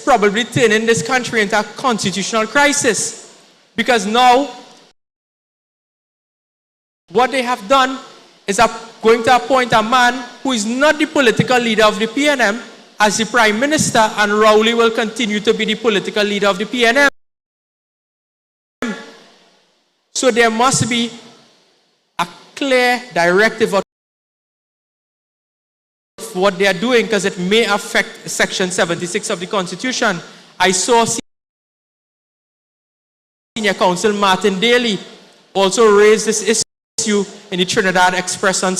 probably turning this country into a constitutional crisis. Because now, what they have done is going to appoint a man who is not the political leader of the PNM as the Prime Minister, and Rowley will continue to be the political leader of the PNM. So there must be a clear directive of what they are doing, because it may affect Section 76 of the Constitution. I saw Senior Counsel Martin Daly also raise this issue in the Trinidad Express on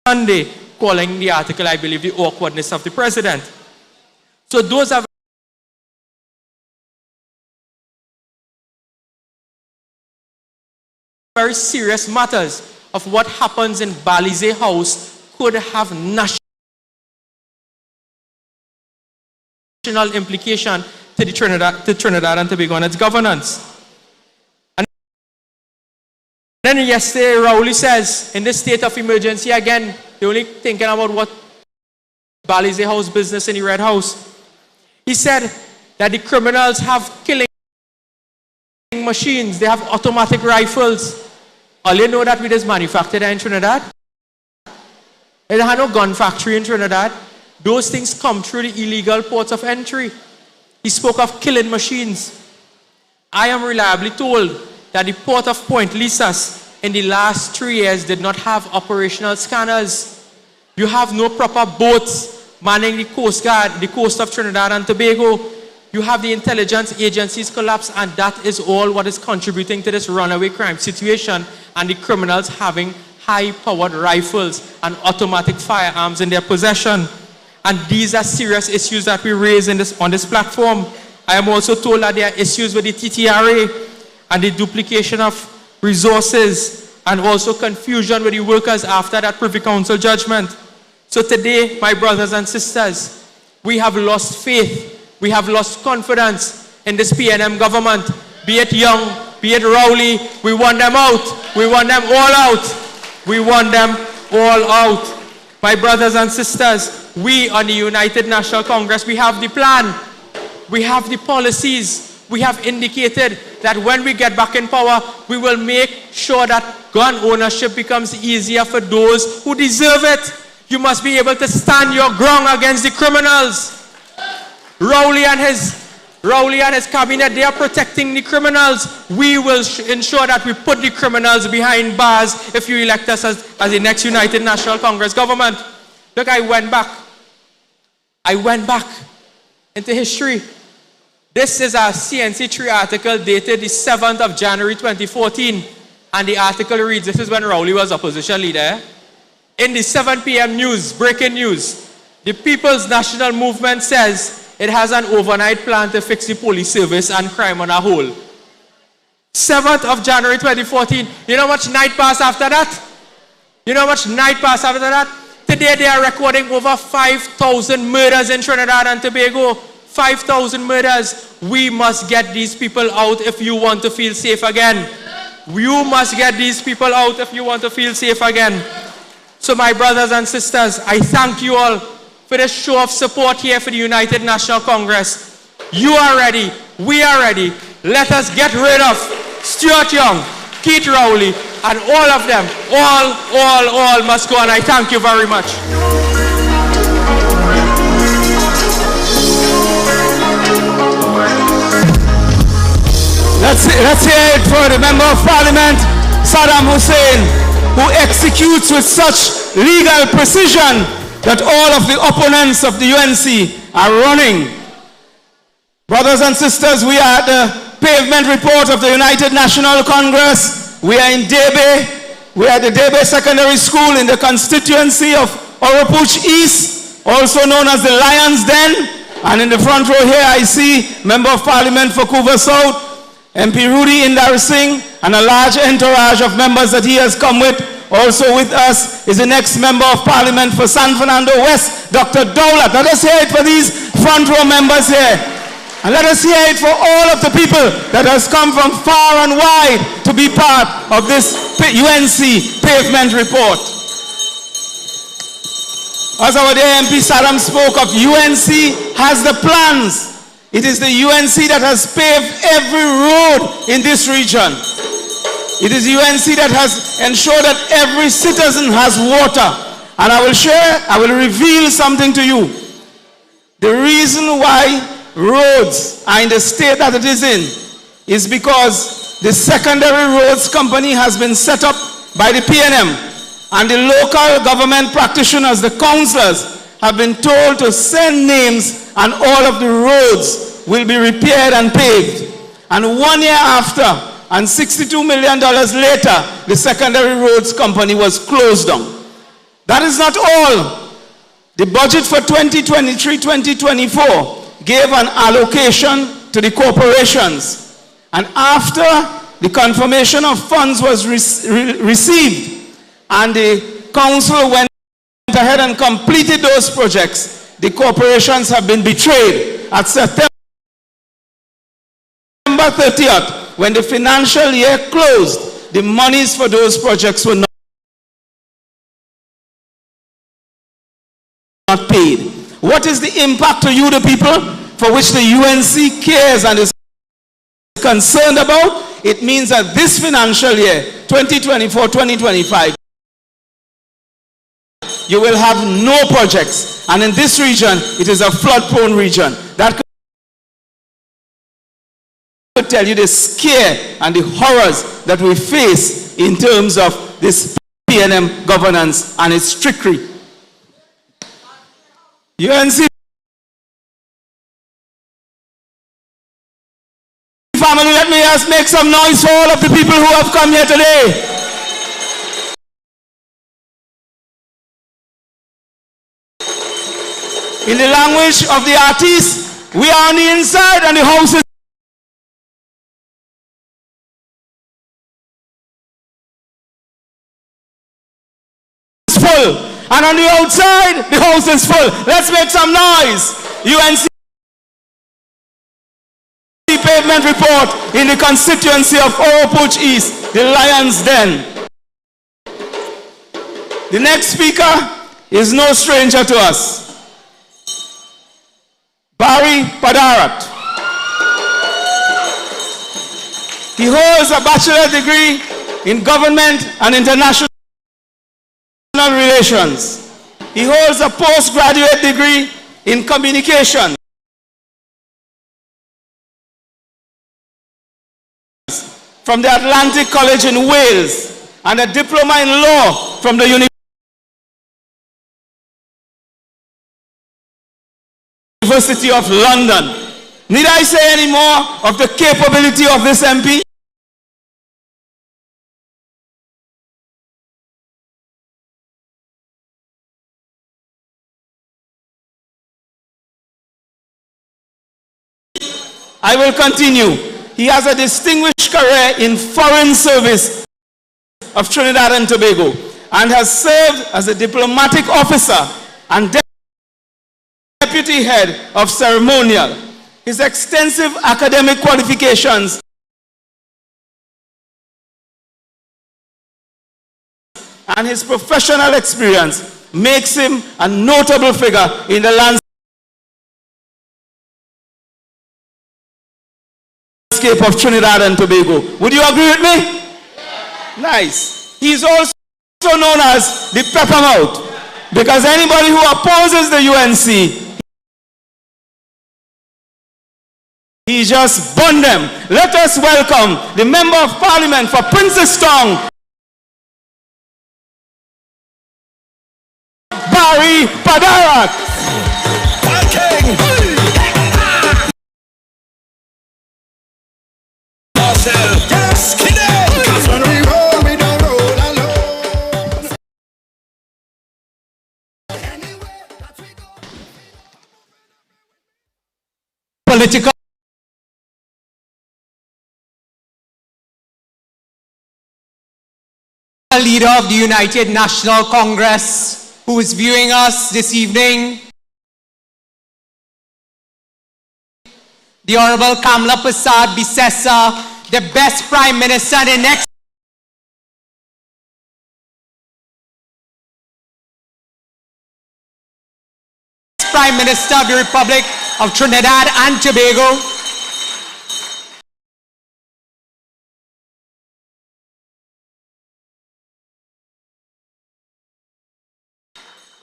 Sunday, calling the article, I believe, the awkwardness of the President. So those are very serious matters of what happens in Balize House could have national implication to Trinidad and Tobago and its governance. And then yesterday, Rowley says, in this state of emergency, again, they're only thinking about what Balize House business in the Red House. He said that the criminals have killing machines, they have automatic rifles. All you know that we just manufactured in Trinidad? They had no gun factory in Trinidad. Those things come through the illegal ports of entry. He spoke of killing machines. I am reliably told that the port of Point Lisas in the last 3 years did not have operational scanners. You have no proper boats manning the Coast Guard, the coast of Trinidad and Tobago. You have the intelligence agencies collapse, and that is all what is contributing to this runaway crime situation and the criminals having high-powered rifles and automatic firearms in their possession. And these are serious issues that we raise on this platform. I am also told that there are issues with the TTRA and the duplication of resources and also confusion with the workers after that Privy Council judgment. So today, my brothers and sisters, we have lost faith. We have lost confidence in this PNM government. Be it Young, be it Rowley, we want them out. We want them all out. We want them all out. My brothers and sisters, we on the United National Congress, we have the plan. We have the policies. We have indicated that when we get back in power, we will make sure that gun ownership becomes easier for those who deserve it. You must be able to stand your ground against the criminals. Rowley and his cabinet, they are protecting the criminals. We will ensure that we put the criminals behind bars if you elect us as the next United National Congress government. Look, I went back into history. This is a CNC3 article dated the 7th of January 2014. And the article reads, this is when Rowley was opposition leader. In the 7 p.m. news, breaking news, the People's National Movement says it has an overnight plan to fix the police service and crime on a whole. 7th of January 2014. You know how much night passed after that? Today they are recording over 5,000 murders in Trinidad and Tobago. 5,000 murders. We must get these people out if you want to feel safe again. You must get these people out if you want to feel safe again. So my brothers and sisters, I thank you all for this show of support here for the United National Congress. You are ready. We are ready. Let us get rid of Stuart Young, Keith Rowley, and all of them. All must go, and I thank you very much. Let's hear it for the Member of Parliament, Saddam Hussein, who executes with such legal precision that all of the opponents of the UNC are running. Brothers and sisters, we are at the pavement report of the United National Congress. We are in Debe. We are at the Debe Secondary School in the constituency of Oropuch East, also known as the Lions Den. And in the front row here, I see Member of Parliament for Couva South, MP Rudy Indar Singh, and a large entourage of members that he has come with. Also with us is the next Member of Parliament for San Fernando West, Dr. Dowlat. Let us hear it for these front row members here. And let us hear it for all of the people that has come from far and wide to be part of this UNC pavement report. As our dear MP Saddam spoke of, UNC has the plans. It is the UNC that has paved every road in this region. It is UNC that has ensured that every citizen has water. And I will reveal something to you. The reason why roads are in the state that it is in is because the secondary roads company has been set up by the PNM, and the local government practitioners, the councillors, have been told to send names, and all of the roads will be repaired and paved. And 1 year after, and $62 million later, the secondary roads company was closed down. That is not all. The budget for 2023-2024 gave an allocation to the corporations. And after the confirmation of funds was received, and the council went ahead and completed those projects, the corporations have been betrayed. At September 30th, when the financial year closed, the monies for those projects were not paid. What is the impact to you, the people, for which the UNC cares and is concerned about? It means that this financial year, 2024-2025, you will have no projects. And in this region, it is a flood-prone region. That could tell you the scare and the horrors that we face in terms of this PNM governance and its trickery. UNC family, let me just make some noise for all of the people who have come here today. In the language of the artists, we are on the inside and the house is full. And on the outside, the house is full. Let's make some noise. UNC pavement report in the constituency of Oropuch East, the Lions Den. The next speaker is no stranger to us. Padarath. He holds a bachelor's degree in government and international relations. He holds a postgraduate degree in communication from the Atlantic College in Wales and a diploma in law from the University of London. Need I say any more of the capability of this MP? I will continue. He has a distinguished career in foreign service of Trinidad and Tobago and has served as a diplomatic officer and deputy head of ceremonial. His extensive academic qualifications and his professional experience makes him a notable figure in the landscape of Trinidad and Tobago. Would you agree with me? Nice. He's also known as the Peppermouth because anybody who opposes the UNC, he just burned them. Let us welcome the Member of Parliament for Princess Tong, Barry Padarath. Political leader of the United National Congress who is viewing us this evening, the Honorable Kamala Prasad Bisesa, the best Prime Minister and the next Prime Minister of the Republic of Trinidad and Tobago.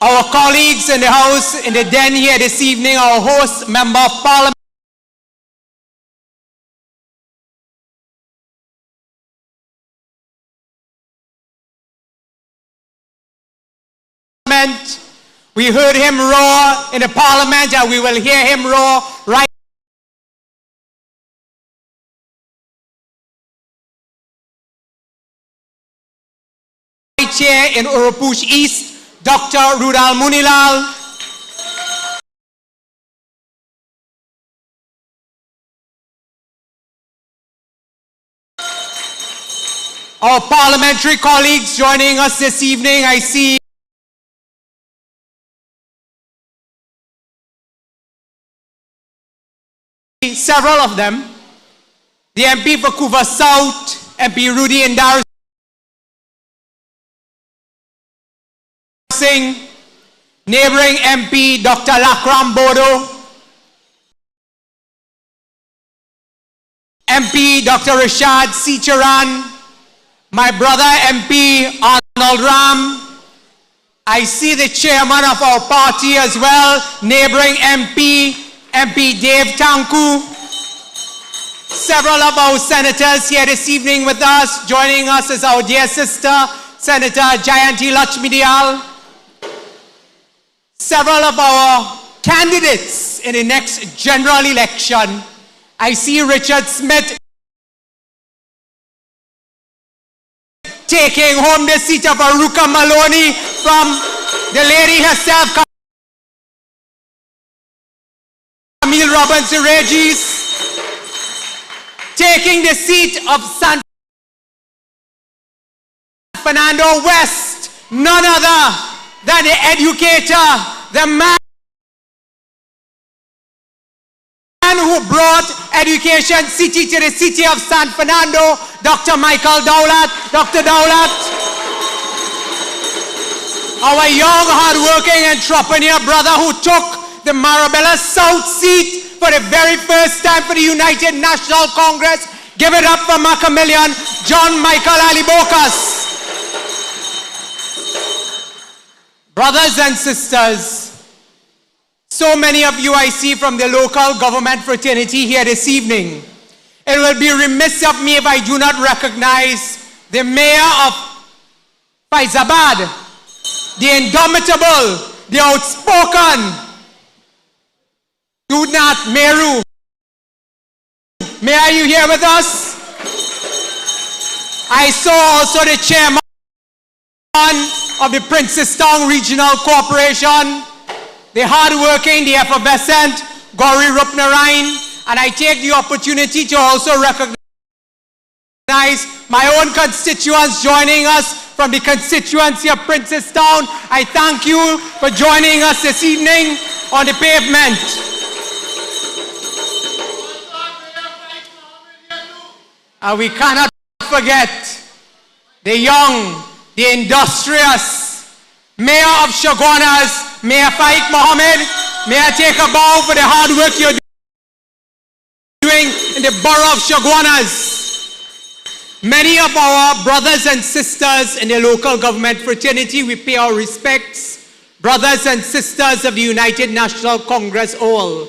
Our colleagues in the House, in the den here this evening, our host, Member of Parliament, we heard him roar in the Parliament and we will hear him roar right here in Urupuch East, Dr. Rudal Moonilal. Our parliamentary colleagues joining us this evening, I see several of them. The MP for Couva South, MP Rudy Indar Singh, neighboring MP Dr. Lakram Bodo, MP Dr. Rashad Sicharan, my brother MP Arnold Ram. I see the chairman of our party as well, neighboring MP Dave Tanku. Several of our senators here this evening with us. Joining us is our dear sister, Senator Jayanti Lakshmidiyal. Several of our candidates in the next general election. I see Richard Smith taking home the seat of Aruka Maloney from the lady herself, Camille Robinson Regis, taking the seat of San Fernando West, none other than the educator, the man who brought Education City to the city of San Fernando, Dr. Michael Dowlat. Dr. Dowlat, our young, hard-working entrepreneur brother who took the Marabella South seat for the very first time for the United National Congress, Give it up for Macmillan, John Michael Alibokas. Brothers and sisters, so many of you I see from the local government fraternity here this evening. It will be remiss of me if I do not recognize the mayor of Faizabad, the indomitable, the outspoken, Dudnath Meru. Mayor, are you here with us? I saw also the chairman of the Princestown Regional Corporation, the hardworking, the effervescent Gauri Rupnarayan, and I take the opportunity to also recognize my own constituents joining us from the constituency of Princestown. I thank you for joining us this evening on the pavement. And we cannot forget the young, the industrious Mayor of Shagwanas, Mayor Faik Mohammed. May I take a bow for the hard work you're doing in the borough of Shagwanas. Many of our brothers and sisters in the local government fraternity, we pay our respects. Brothers and sisters of the United National Congress all.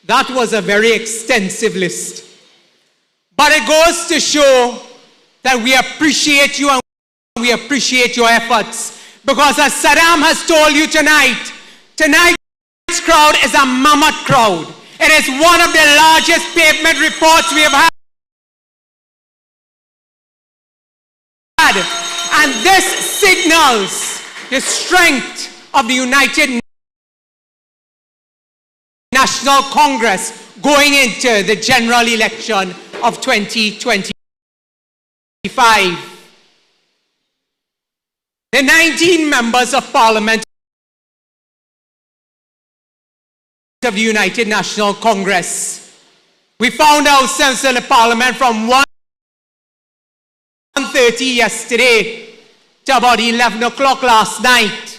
That was a very extensive list. But it goes to show that we appreciate you and we appreciate your efforts. Because as Saddam has told you tonight, tonight's crowd is a mammoth crowd. It is one of the largest pavement reports we have had. And this signals the strength of the United National Congress going into the general election of 2025. The 19 members of Parliament of the United National Congress. We found ourselves in the Parliament from 1:30 yesterday to about 11 o'clock last night.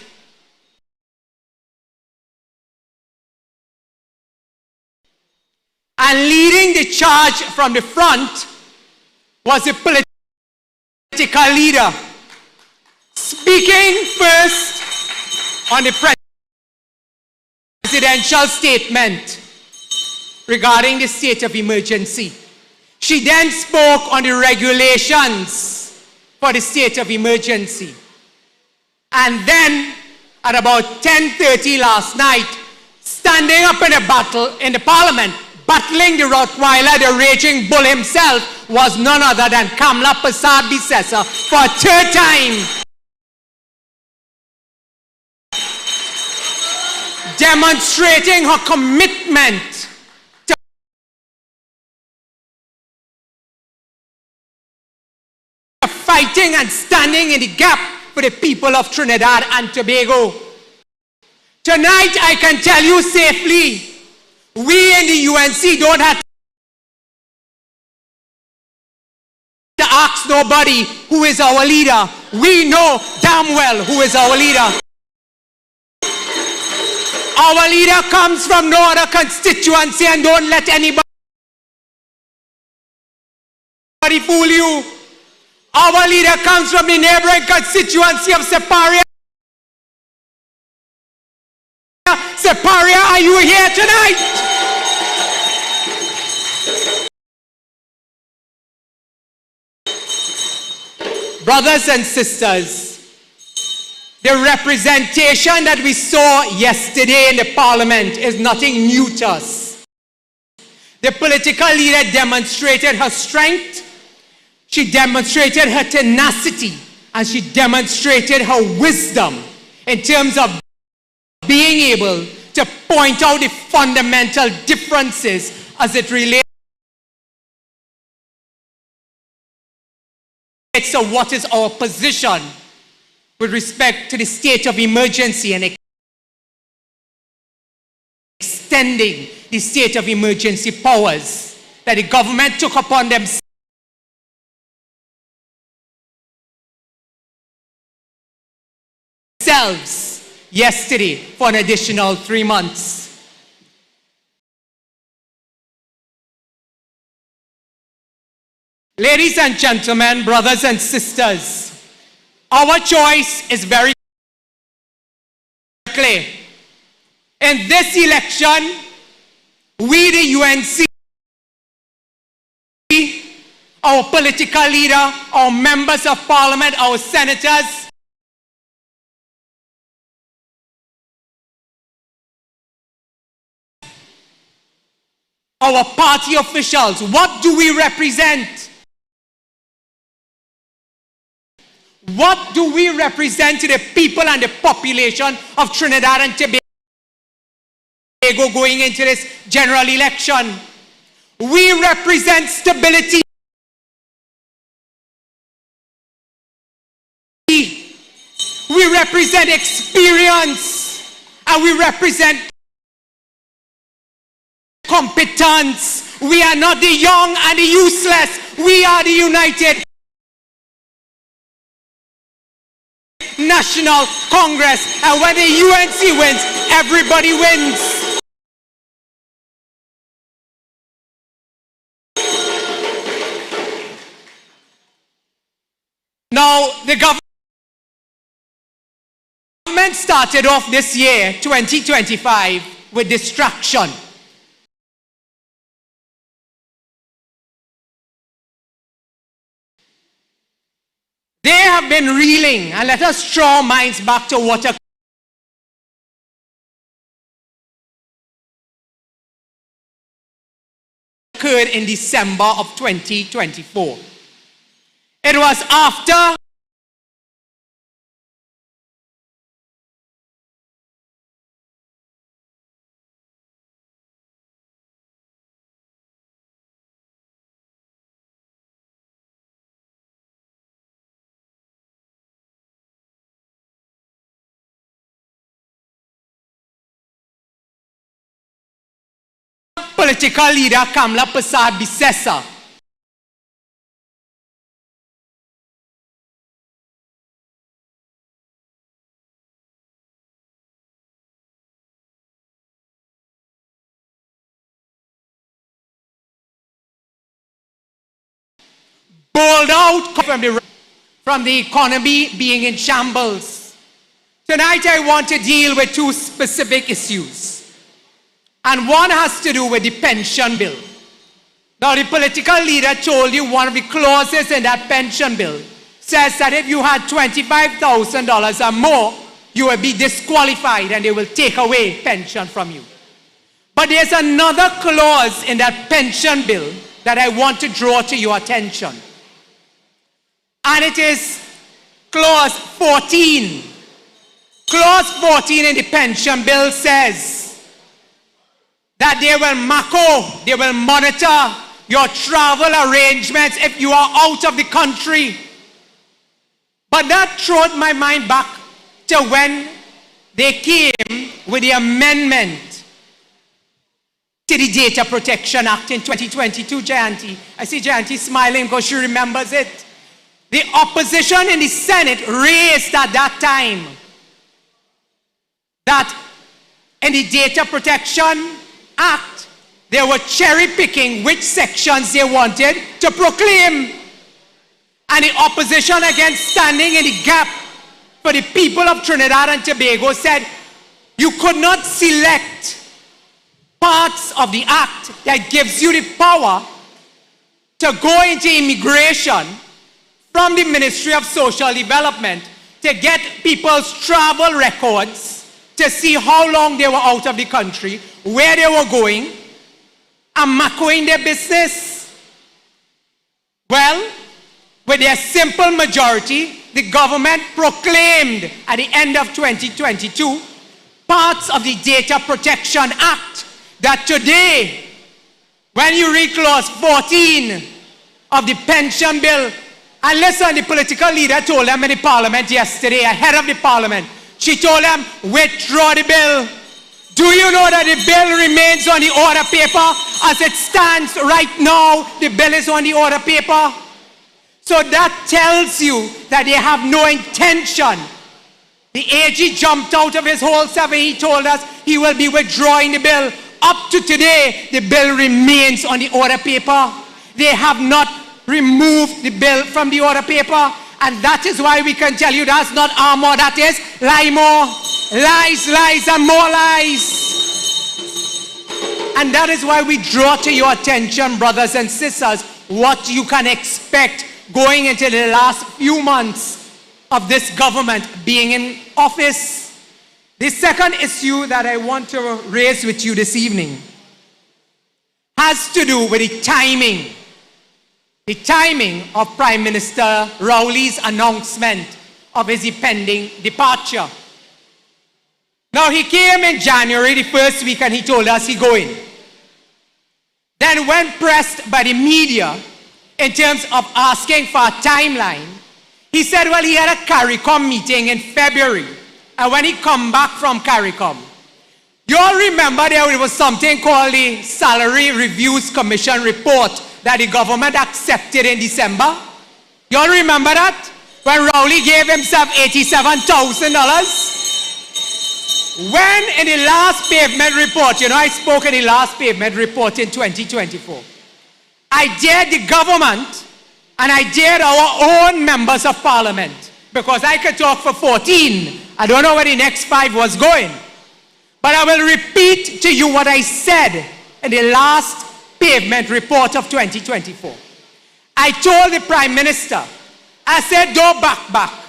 And leading the charge from the front was a political leader. Speaking first on the presidential statement regarding the state of emergency. She then spoke on the regulations for the state of emergency. And then at about 10:30 last night, standing up in the Parliament, battling the Rottweiler, the raging bull himself, was none other than Kamla Prasad Bisesa for a third time. Demonstrating her commitment to fighting and standing in the gap for the people of Trinidad and Tobago. Tonight, I can tell you safely, we in the UNC don't have to ask nobody who is our leader. We know damn well who is our leader. Our leader comes from no other constituency, and don't let anybody fool you. Our leader comes from the neighboring constituency of Separia. Separia, are you here tonight? Brothers and sisters, the representation that we saw yesterday in the Parliament is nothing new to us. The political leader demonstrated her strength, she demonstrated her tenacity, and she demonstrated her wisdom in terms of being able to point out the fundamental differences as it relates to what is our position with respect to the state of emergency and extending the state of emergency powers that the government took upon themselves yesterday for an additional 3 months. Ladies and gentlemen, brothers and sisters, our choice is very clear. In this election, we, the UNC, our political leader, our members of parliament, our senators, our party officials, what do we represent? What do we represent to the people and the population of Trinidad and Tobago going into this general election? We represent stability. We represent experience. And we represent competence. We are not the young and the useless. We are the united National Congress. And when the UNC wins, everybody wins. Now, the government started off this year, 2025, with distraction. They have been reeling, and let us draw minds back to what occurred in December of 2024. It was after political leader Kamla Prasad Bisesa bowled out from the economy being in shambles. Tonight I want to deal with two specific issues. And one has to do with the pension bill. Now, the political leader told you one of the clauses in that pension bill says that if you had $25,000 or more, you will be disqualified and they will take away pension from you. But there's another clause in that pension bill that I want to draw to your attention. And it is clause 14. Clause 14 in the pension bill says that they will monitor your travel arrangements if you are out of the country. But that threw my mind back to when they came with the amendment to the Data Protection Act in 2022, Jayanti. I see Jayanti smiling because she remembers it. The opposition in the Senate raised at that time that in the Data Protection Act, they were cherry picking which sections they wanted to proclaim. And the opposition, again standing in the gap for the people of Trinidad and Tobago, said you could not select parts of the act that gives you the power to go into immigration from the Ministry of Social Development to get people's travel records to see how long they were out of the country, where they were going, and macroing their business. Well, with their simple majority, the government proclaimed at the end of 2022 parts of the Data Protection Act that today, when you read clause 14 of the pension bill, and listen, the political leader told them in the parliament yesterday, ahead of the parliament, she told them, withdraw the bill. Do you know that the bill remains on the order paper? As it stands right now, the bill is on the order paper. So that tells you that they have no intention. The AG jumped out of his hole 7. He told us he will be withdrawing the bill. Up to today, the bill remains on the order paper. They have not remove the bill from the order paper. And that is why we can tell you that's not armor, that is lie more. Lies, lies, and more lies. And that is why we draw to your attention, brothers and sisters, what you can expect going into the last few months of this government being in office. The second issue that I want to raise with you this evening has to do with the timing. The timing of Prime Minister Rowley's announcement of his impending departure. Now, he came in January, the first week, and he told us he's going. Then when pressed by the media in terms of asking for a timeline, he said, well, he had a CARICOM meeting in February. And when he come back from CARICOM, you all remember there was something called the Salary Reviews Commission report that the government accepted in December. You all remember that? When Rowley gave himself $87,000. When in the last pavement report, you know, I spoke in the last pavement report in 2024. I dared the government and I dared our own members of parliament, because I could talk for 14. I don't know where the next 5 was going. But I will repeat to you what I said in the last pavement report of 2024. I told the Prime Minister, I said, don't back.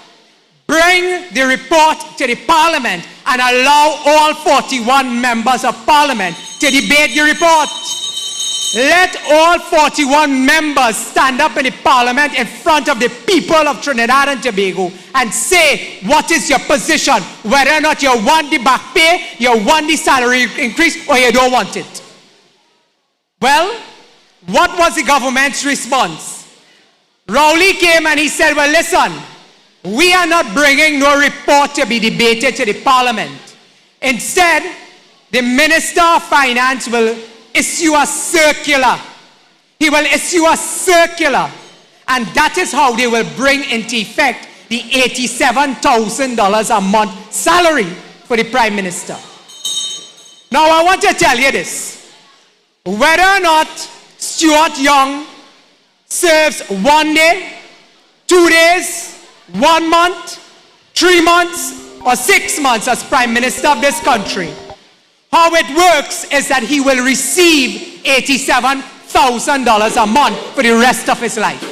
Bring the report to the Parliament and allow all 41 members of Parliament to debate the report. Let all 41 members stand up in the Parliament in front of the people of Trinidad and Tobago and say, what is your position? Whether or not you want the back pay, you want the salary increase, or you don't want it. Well, what was the government's response? Rowley came and he said, well, listen, we are not bringing no report to be debated to the Parliament. Instead, the Minister of Finance will issue a circular. He will issue a circular. And that is how they will bring into effect the $87,000 a month salary for the Prime Minister. Now, I want to tell you this. Whether or not Stuart Young serves 1 day, 2 days, 1 month, 3 months, or 6 months as Prime Minister of this country, how it works is that he will receive $87,000 a month for the rest of his life.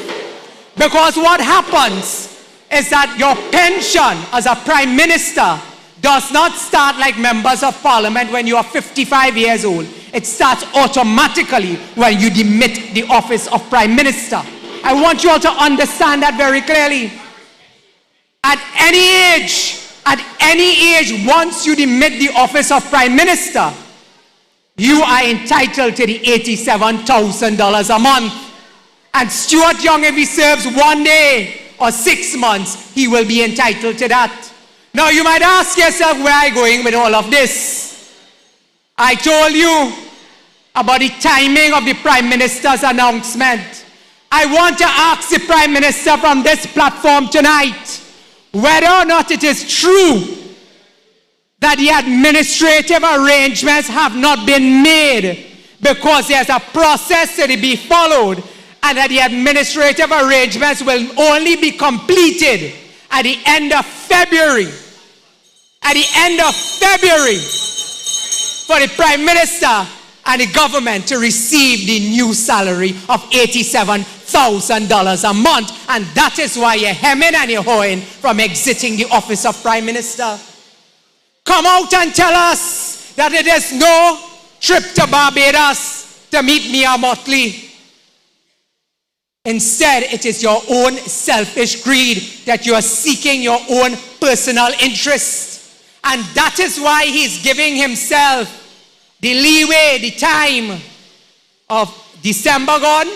Because what happens is that your pension as a Prime Minister does not start like members of Parliament when you are 55 years old. It starts automatically when you demit the office of Prime Minister. I want you all to understand that very clearly. At any age, once you demit the office of Prime Minister, you are entitled to the $87,000 a month. And Stuart Young, if he serves 1 day or 6 months, he will be entitled to that. Now you might ask yourself, where are you going with all of this? I told you about the timing of the Prime Minister's announcement. I want to ask the Prime Minister from this platform tonight whether or not it is true that the administrative arrangements have not been made because there's a process to be followed, and that the administrative arrangements will only be completed at the end of February. At the end of February, for the Prime Minister and the government to receive the new salary of $87,000 a month. And that is why you're hemming and you're hawing from exiting the office of Prime Minister. Come out and tell us that it is no trip to Barbados to meet Mia Motley. Instead, it is your own selfish greed that you are seeking your own personal interest. And that is why he's giving himself the leeway, the time of December gone.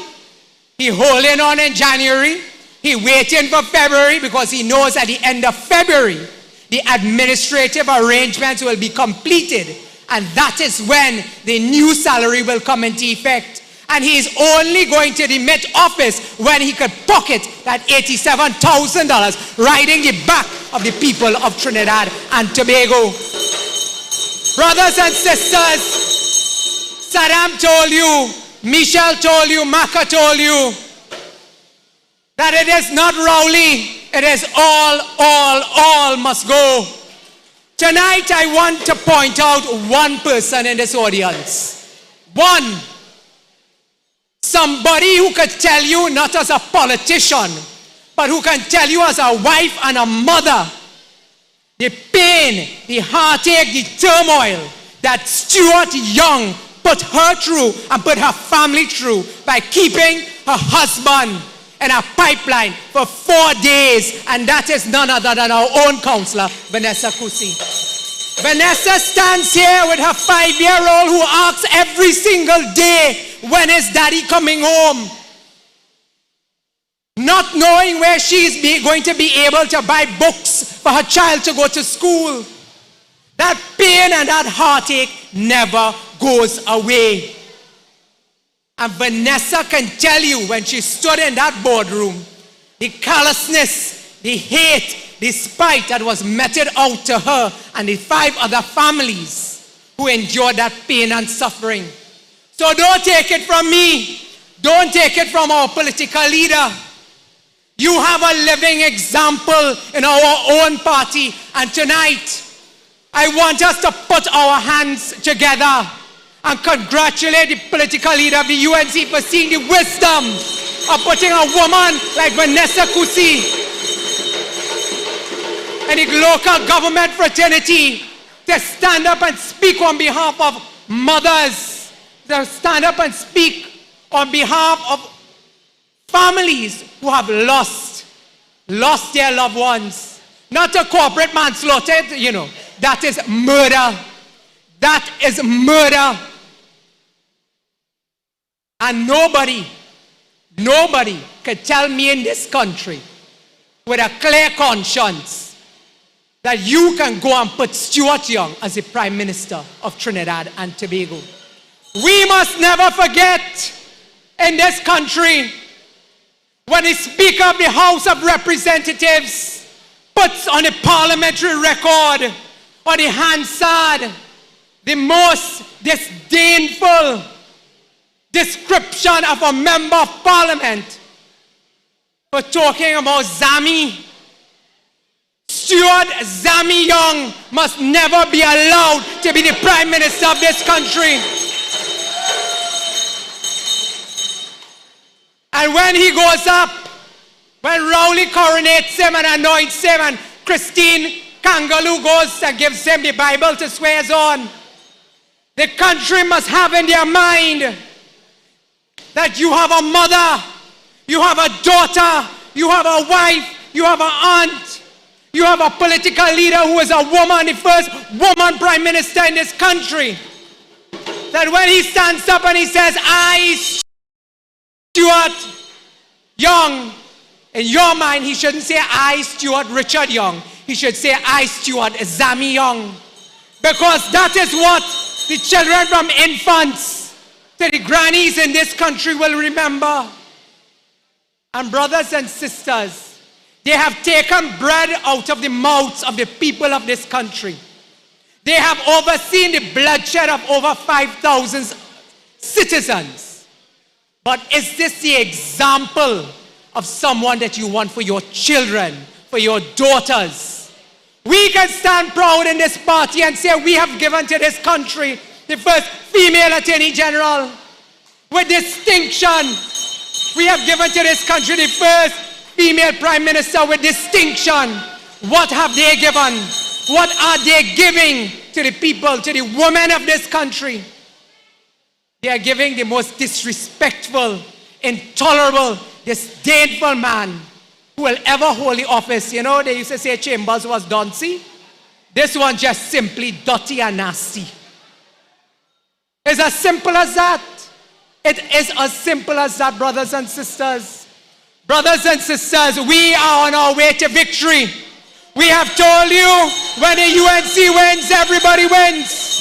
He holding on in January. He waiting for February because he knows at the end of February, the administrative arrangements will be completed. And that is when the new salary will come into effect. And he is only going to demit office when he could pocket that $87,000 riding the back of the people of Trinidad and Tobago. Brothers and sisters, Saddam told you, Michel told you, Maka told you, that it is not Rowley, it is all must go. Tonight I want to point out one person in this audience. One. Somebody who could tell you, not as a politician, but who can tell you as a wife and a mother, the pain, the heartache, the turmoil that Stuart Young put her through and put her family through by keeping her husband in a pipeline for 4 days, and that is none other than our own counselor, Vanessa Kusi. Vanessa stands here with her 5-year-old who asks every single day, when is daddy coming home? Not knowing where she's going to be able to buy books for her child to go to school. That pain and that heartache never goes away. And Vanessa can tell you, when she stood in that boardroom, the callousness, the hate, the spite that was meted out to her and the 5 other families who endured that pain and suffering. So don't take it from me. Don't take it from our political leader. You have a living example in our own party. And tonight, I want us to put our hands together and congratulate the political leader of the UNC for seeing the wisdom of putting a woman like Vanessa Kusi and the local government fraternity to stand up and speak on behalf of mothers, to stand up and speak on behalf of families who have lost their loved ones. Not a corporate manslaughter, that is murder. That is murder. And nobody could tell me in this country with a clear conscience that you can go and put Stuart Young as the Prime Minister of Trinidad and Tobago. We must never forget in this country, when the Speaker of the House of Representatives puts on a parliamentary record or the Hansard the most disdainful description of a member of parliament for talking about Zami. Stuart Zami Young must never be allowed to be the Prime Minister of this country. And when he goes up, when Rowley coronates him and anoints him, and Christine Kangaloo goes and gives him the Bible to swear on, the country must have in their mind that you have a mother, you have a daughter, you have a wife, you have an aunt, you have a political leader who is a woman, the first woman Prime Minister in this country. That when he stands up and he says, I, Stuart Young, in your mind, he shouldn't say, I, Stuart Richard Young. He should say, I, Stuart Zami Young. Because that is what the children from infants to the grannies in this country will remember. And brothers and sisters, they have taken bread out of the mouths of the people of this country. They have overseen the bloodshed of over 5,000 citizens. But is this the example of someone that you want for your children, for your daughters? We can stand proud in this party and say we have given to this country the first female Attorney General. With distinction, we have given to this country the first female Prime Minister with distinction. What have they given? What are they giving to the people, to the women of this country? They are giving the most disrespectful, intolerable, disdainful man who will ever hold the office. You know, they used to say Chambers was Doncy. This one just simply dirty and nasty. It's as simple as that. It is as simple as that, brothers and sisters. Brothers and sisters, we are on our way to victory. We have told you, when the UNC wins, everybody wins.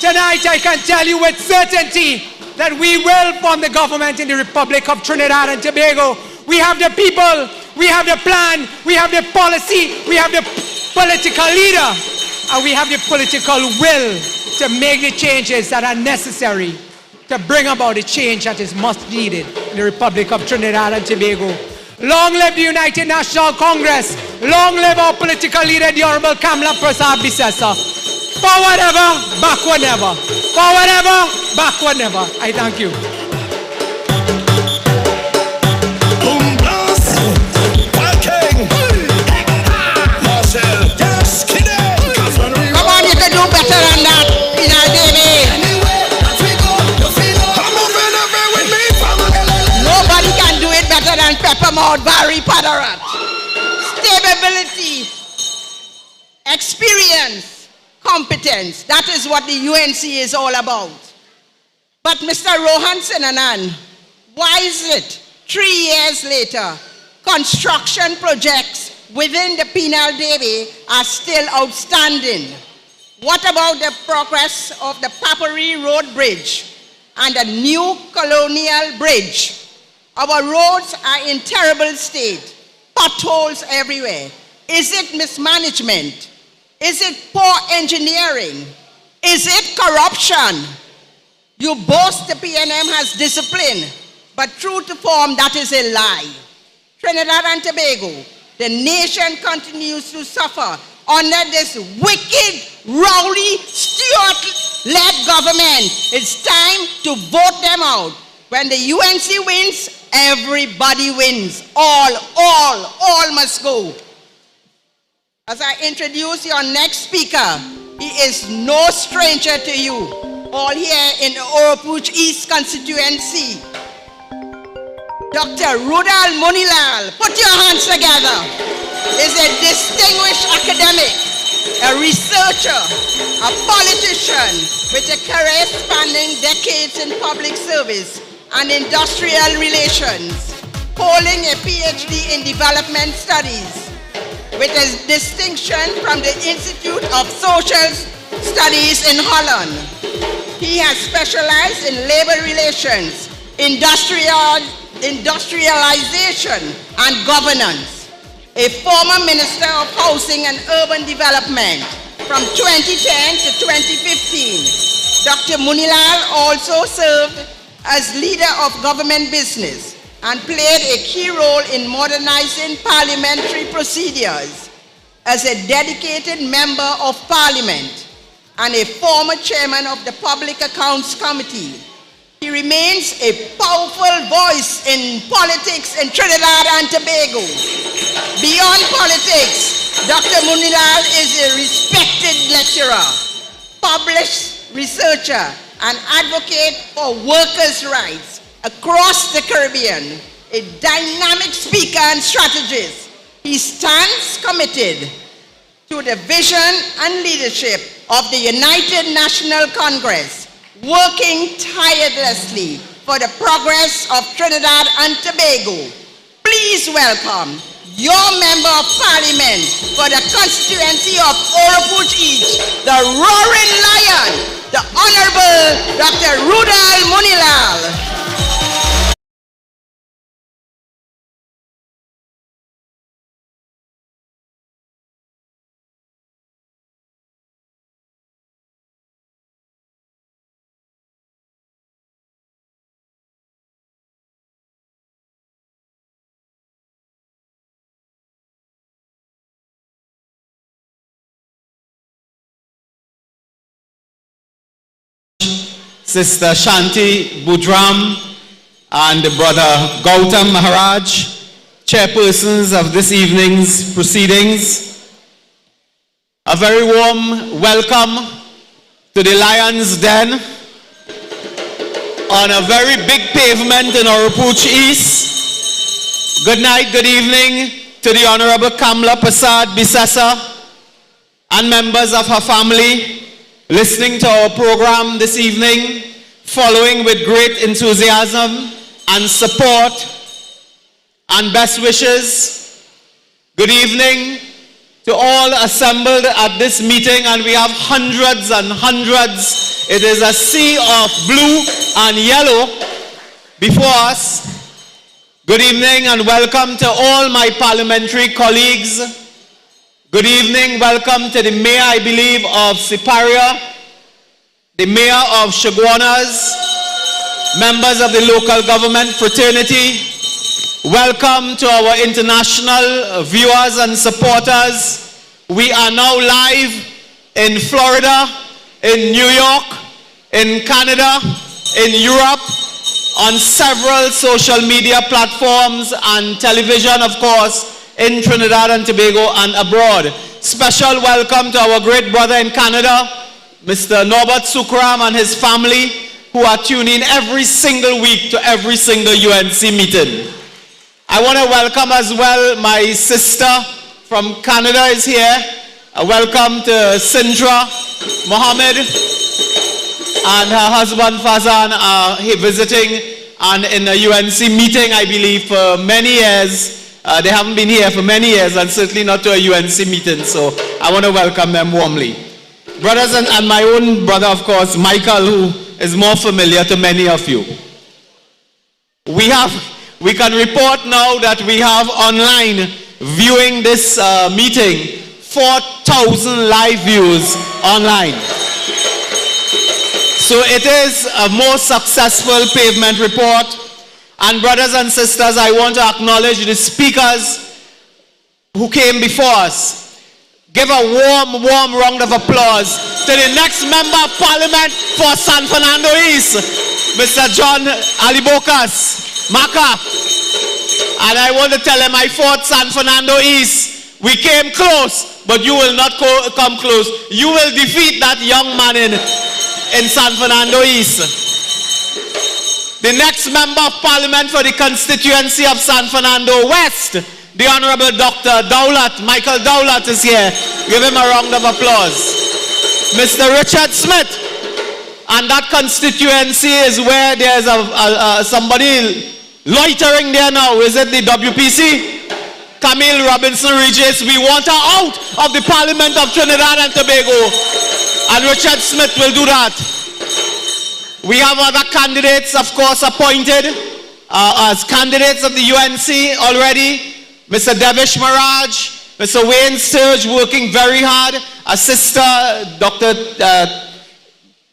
Tonight, I can tell you with certainty that we will form the government in the Republic of Trinidad and Tobago. We have the people, we have the plan, we have the policy, we have the political leader, and we have the political will to make the changes that are necessary to bring about the change that is most needed in the Republic of Trinidad and Tobago. Long live the United National Congress. Long live our political leader, the Honorable Kamla Prasad Bisesa. Forward ever, backward never. Forward ever, backward never. I thank you. Come on, you can do better than that, Pinal David. Nobody can do it better than Peppermouth Barry Padarath. Stability, experience, competence. That is what the UNC is all about. But Mr. Rohan Sinanan, why is it 3 years later, construction projects within the Pinal Devi are still outstanding? What about the progress of the Papari Road Bridge and the new Colonial Bridge? Our roads are in terrible state, potholes everywhere. Is it mismanagement? Is it poor engineering? Is it corruption? You boast the PNM has discipline, but true to form, that is a lie. Trinidad and Tobago, the nation continues to suffer under this wicked, rowdy, Stuart-led government. It's time to vote them out. When the UNC wins, everybody wins. All must go. As I introduce your next speaker, he is no stranger to you, all here in the Oropouche East constituency. Dr. Rudal Moonilal, put your hands together, is a distinguished academic, a researcher, a politician with a career spanning decades in public service and industrial relations, holding a PhD in development studies with a distinction from the Institute of Social Studies in Holland. He has specialized in labor relations, industrialization, and governance. A former Minister of Housing and Urban Development from 2010 to 2015. Dr. Moonilal also served as leader of government business and played a key role in modernizing parliamentary procedures as a dedicated member of parliament and a former chairman of the Public Accounts Committee. He remains a powerful voice in politics in Trinidad and Tobago. Beyond politics, Dr. Moonilal is a respected lecturer, published researcher, and advocate for workers' rights across the Caribbean, a dynamic speaker and strategist. He stands committed to the vision and leadership of the United National Congress, working tirelessly for the progress of Trinidad and Tobago. Please welcome your Member of Parliament for the constituency of Oropouche East, the roaring lion, the Honorable Dr. Rudal Moonilal. Sister Shanti Budram and Brother Gautam Maharaj, chairpersons of this evening's proceedings. A very warm welcome to the Lion's Den on a very big pavement in Oropouche East. Good night, good evening to the Honorable Kamla Prasad Bisesa and members of her family listening to our program this evening, following with great enthusiasm and support and best wishes. Good evening to all assembled at this meeting, and we have hundreds and hundreds. It is a sea of blue and yellow before us. Good evening and welcome to all my parliamentary colleagues. Good evening, welcome to the Mayor, I believe, of Siparia, the Mayor of Chaguanas, members of the local government fraternity, Welcome to our international viewers and supporters. We are now live in Florida, in New York, in Canada, in Europe, on several social media platforms and television, of course, in Trinidad and Tobago and abroad. Special welcome to our great brother in Canada, Mr. Norbert Sukram and his family, who are tuning in every single week to every single UNC meeting. I want to welcome as well my sister from Canada is here. Welcome to Sindra Mohammed and her husband Fazan are here visiting and in a UNC meeting, I believe, for many years. They haven't been here for many years and certainly not to a UNC meeting, so I want to welcome them warmly. Brothers and my own brother, of course, Michael, who is more familiar to many of you. We can report now that we have online viewing this meeting, 4,000 live views online. So it is a more successful pavement report. And brothers and sisters, I want to acknowledge the speakers who came before us. Give a warm, warm round of applause to the next Member of Parliament for San Fernando East, Mr. John Alibocas, Maka. And I want to tell him I fought San Fernando East. We came close, but you will not come close. You will defeat that young man in San Fernando East. The next Member of Parliament for the constituency of San Fernando West, the Honorable Dr. Dowlat, Michael Dowlat is here. Give him a round of applause. Mr. Richard Smith. And that constituency is where there's somebody loitering there now. Is it the WPC? Camille Robinson Regis. We want her out of the Parliament of Trinidad and Tobago. And Richard Smith will do that. We have other candidates, of course, appointed as candidates of the UNC already. Mr. Devish Maraj, Mr. Wayne Sturge working very hard. A sister, Dr.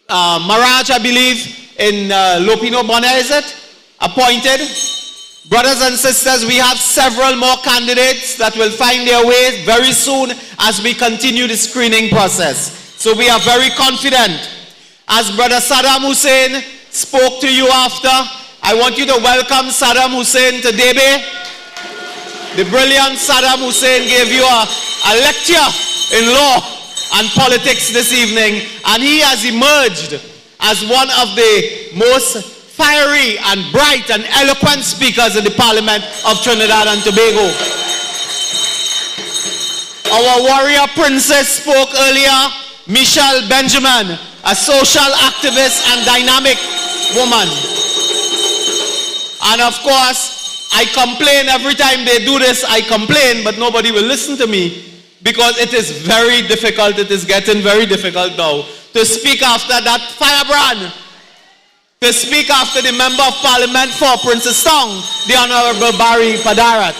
Maraj, I believe, in Lopino Bonnet, is it? Appointed. Brothers and sisters, we have several more candidates that will find their way very soon as we continue the screening process. So we are very confident. As Brother Saddam Hussein spoke to you after, I want you to welcome Saddam Hussein to Debe. The brilliant Saddam Hussein gave you a lecture in law and politics this evening, and he has emerged as one of the most fiery and bright and eloquent speakers in the Parliament of Trinidad and Tobago. Our warrior princess spoke earlier, Michelle Benjamin, a social activist and dynamic woman. And of course, I complain every time they do this, I complain, but nobody will listen to me because it is very difficult, it is getting very difficult now to speak after that firebrand, to speak after the Member of Parliament for Princess Tong, the Honorable Barry Padarath.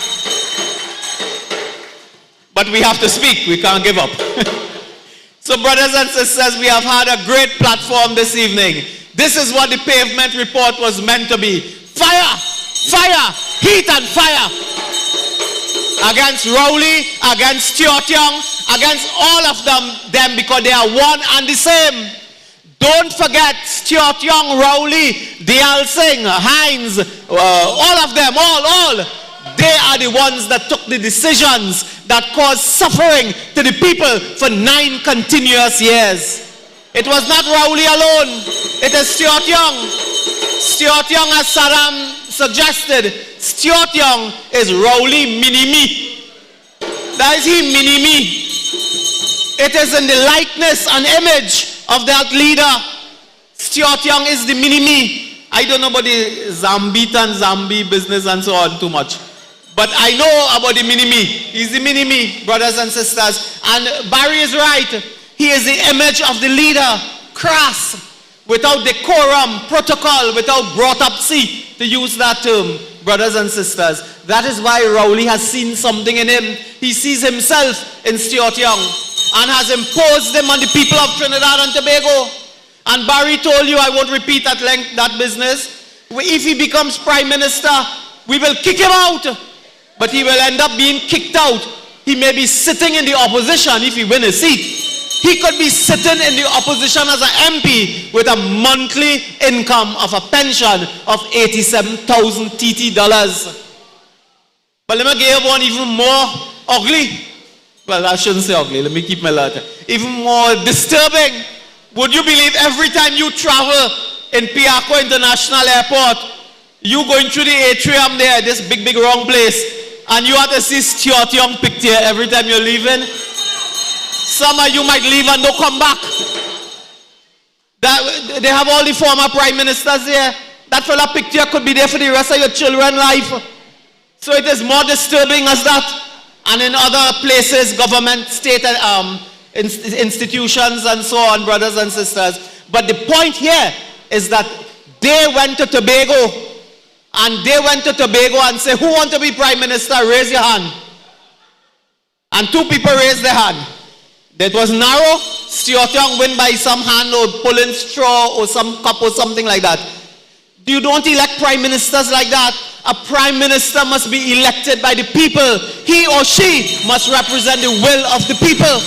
But we have to speak, we can't give up. So brothers and sisters, we have had a great platform this evening. This is what the pavement report was meant to be. Fire! Fire! Heat and fire! Against Rowley, against Stuart Young, against all of them because they are one and the same. Don't forget Stuart Young, Rowley, Dial Singh, Hines, all of them, all. They are the ones that took the decisions that caused suffering to the people for 9 continuous years. It was not Rowley alone. It is Stuart Young. Stuart Young, as Saddam suggested, Stuart Young is Rowley mini-me. That is he, mini-me. It is in the likeness and image of that leader. Stuart Young is the mini-me. I don't know about the Zombie business and so on too much. But I know about the mini-me. He's the mini-me, brothers and sisters. And Barry is right. He is the image of the leader. Crass, without decorum, protocol, without brought-up seat, to use that term, brothers and sisters. That is why Rowley has seen something in him. He sees himself in Stuart Young and has imposed them on the people of Trinidad and Tobago. And Barry told you, I won't repeat at length that business. If he becomes Prime Minister, We will kick him out, but he will end up being kicked out. He may be sitting in the opposition if he wins a seat. He could be sitting in the opposition as an MP with a monthly income of a pension of 87,000 TT dollars. But let me give one even more ugly. Well, I shouldn't say ugly. Let me keep my letter. Even more disturbing. Would you believe every time you travel in Piarco International Airport, you going through the atrium there, this big, big wrong place, and you have to see Stuart Young picture every time you're leaving? Some of you might leave and don't come back. They have all the former prime ministers there. That fella picture could be there for the rest of your children's life. So it is more disturbing as that. And in other places, government, state institutions and so on, brothers and sisters. But the point here is that they went to Tobago and say, who want to be prime minister? Raise your hand. And 2 people raised their hand. That was narrow. Stuart Young went by some hand or pulling straw or some cup or something like that. You don't elect prime ministers like that. A prime minister must be elected by the people. He or she must represent the will of the people.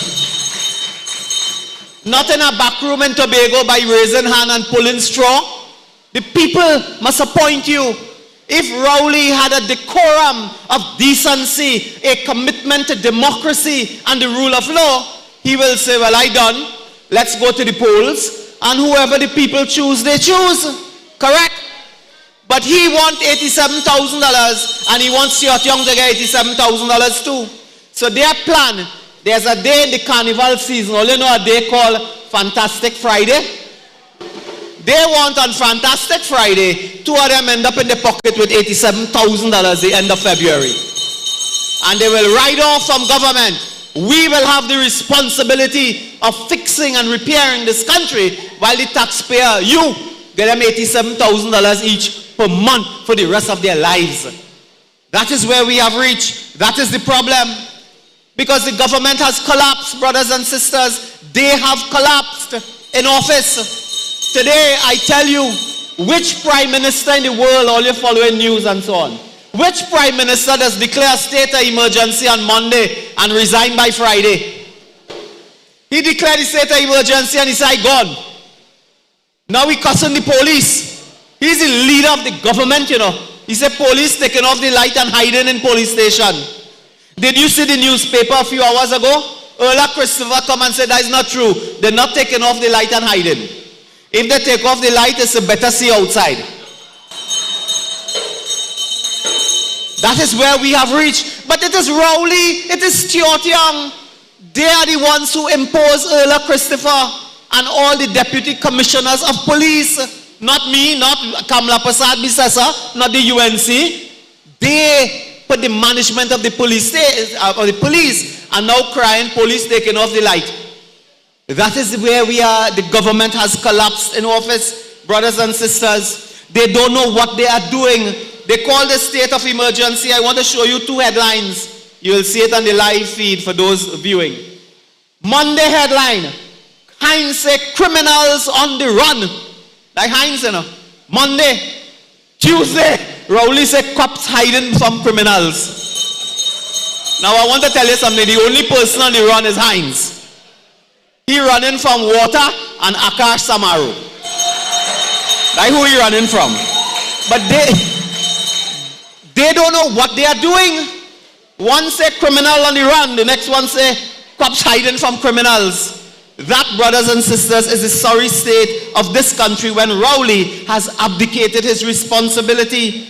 Not in a back room in Tobago by raising hand and pulling straw. The people must appoint you. If Rowley had a decorum of decency, a commitment to democracy and the rule of law, he will say, well, I done. Let's go to the polls. And whoever the people choose, they choose. Correct? But he wants $87,000 and he wants Stuart Young to get $87,000 too. So their plan, there's a day in the carnival season, only know a day called Fantastic Friday. They want on Fantastic Friday, 2 of them end up in the pocket with $87,000 the end of February. And they will ride off from government. We will have the responsibility of fixing and repairing this country while the taxpayer, you, get them $87,000 each per month for the rest of their lives. That is where we have reached. That is the problem. Because the government has collapsed, brothers and sisters. They have collapsed in office. Today, I tell you, which prime minister in the world, all you following news and so on, which prime minister does declare a state of emergency on Monday and resign by Friday? He declared a state of emergency and he said, gone. Now he cussing the police. He's the leader of the government, you know. He said police taking off the light and hiding in police station. Did you see the newspaper a few hours ago? Earlier Christopher come and said that is not true. They're not taking off the light and hiding. If they take off the light, it's a better see outside. That is where we have reached. But it is Rowley, it is Stuart Young. They are the ones who impose Earlier Christopher and all the deputy commissioners of police. Not me, not Kamla Prasad Bisasa, not the UNC. They put the management of the police and now crying police taking off the light. That is where we are. The government has collapsed in office. Brothers and sisters, they don't know what they are doing. They call the state of emergency. I want to show you 2 headlines. You will see it on the live feed for those viewing. Monday headline, Heinz say criminals on the run. Like Heinz, you know. Monday. Tuesday, Rowley say cops hiding from criminals. Now I want to tell you something. The only person on the run is Heinz. He running from water and Akash Samaru. That's who he running from. But they don't know what they are doing. One say criminal on the run, the next one say cops hiding from criminals. That, brothers and sisters, is the sorry state of this country when Rowley has abdicated his responsibility.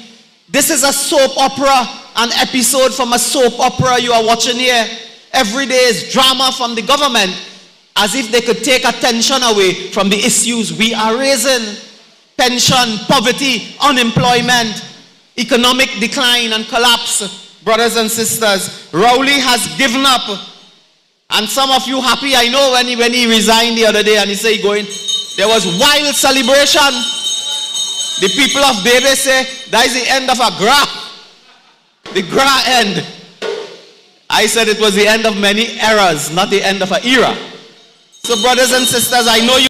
This is a soap opera, an episode from a soap opera you are watching here. Every day is drama from the government, as if they could take attention away from the issues we are raising. Pension, poverty, unemployment, economic decline and collapse. Brothers and sisters, Rowley has given up. And some of you happy, I know, when he resigned the other day and he said he going, there was wild celebration. The people of Bebe say, that is the end of a graph. The graph end. I said it was the end of many eras, not the end of an era. So brothers and sisters, I know you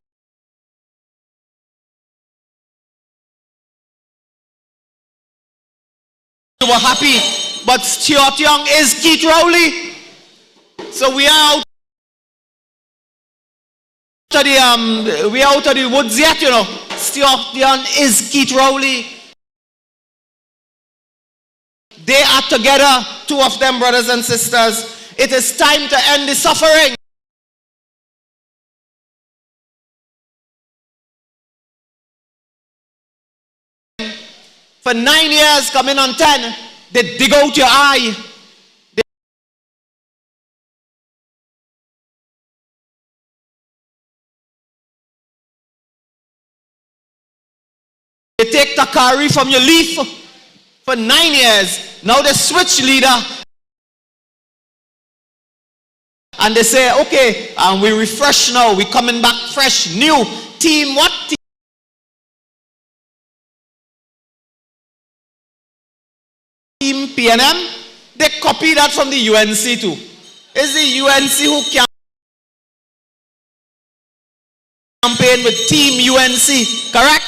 were happy, but Stuart Young is Keith Rowley. So we are out of the woods yet, you know. Stuart Young is Keith Rowley. They are together, two of them, brothers and sisters. It is time to end the suffering. For 9 years, coming on 10, they dig out your eye. They take Takari from your leaf for 9 years. Now they switch leader. And they say, okay, we refresh now. We're coming back fresh, new team. What team? Team PNM. They copy that from the UNC too. It's the UNC who campaign with Team UNC, correct?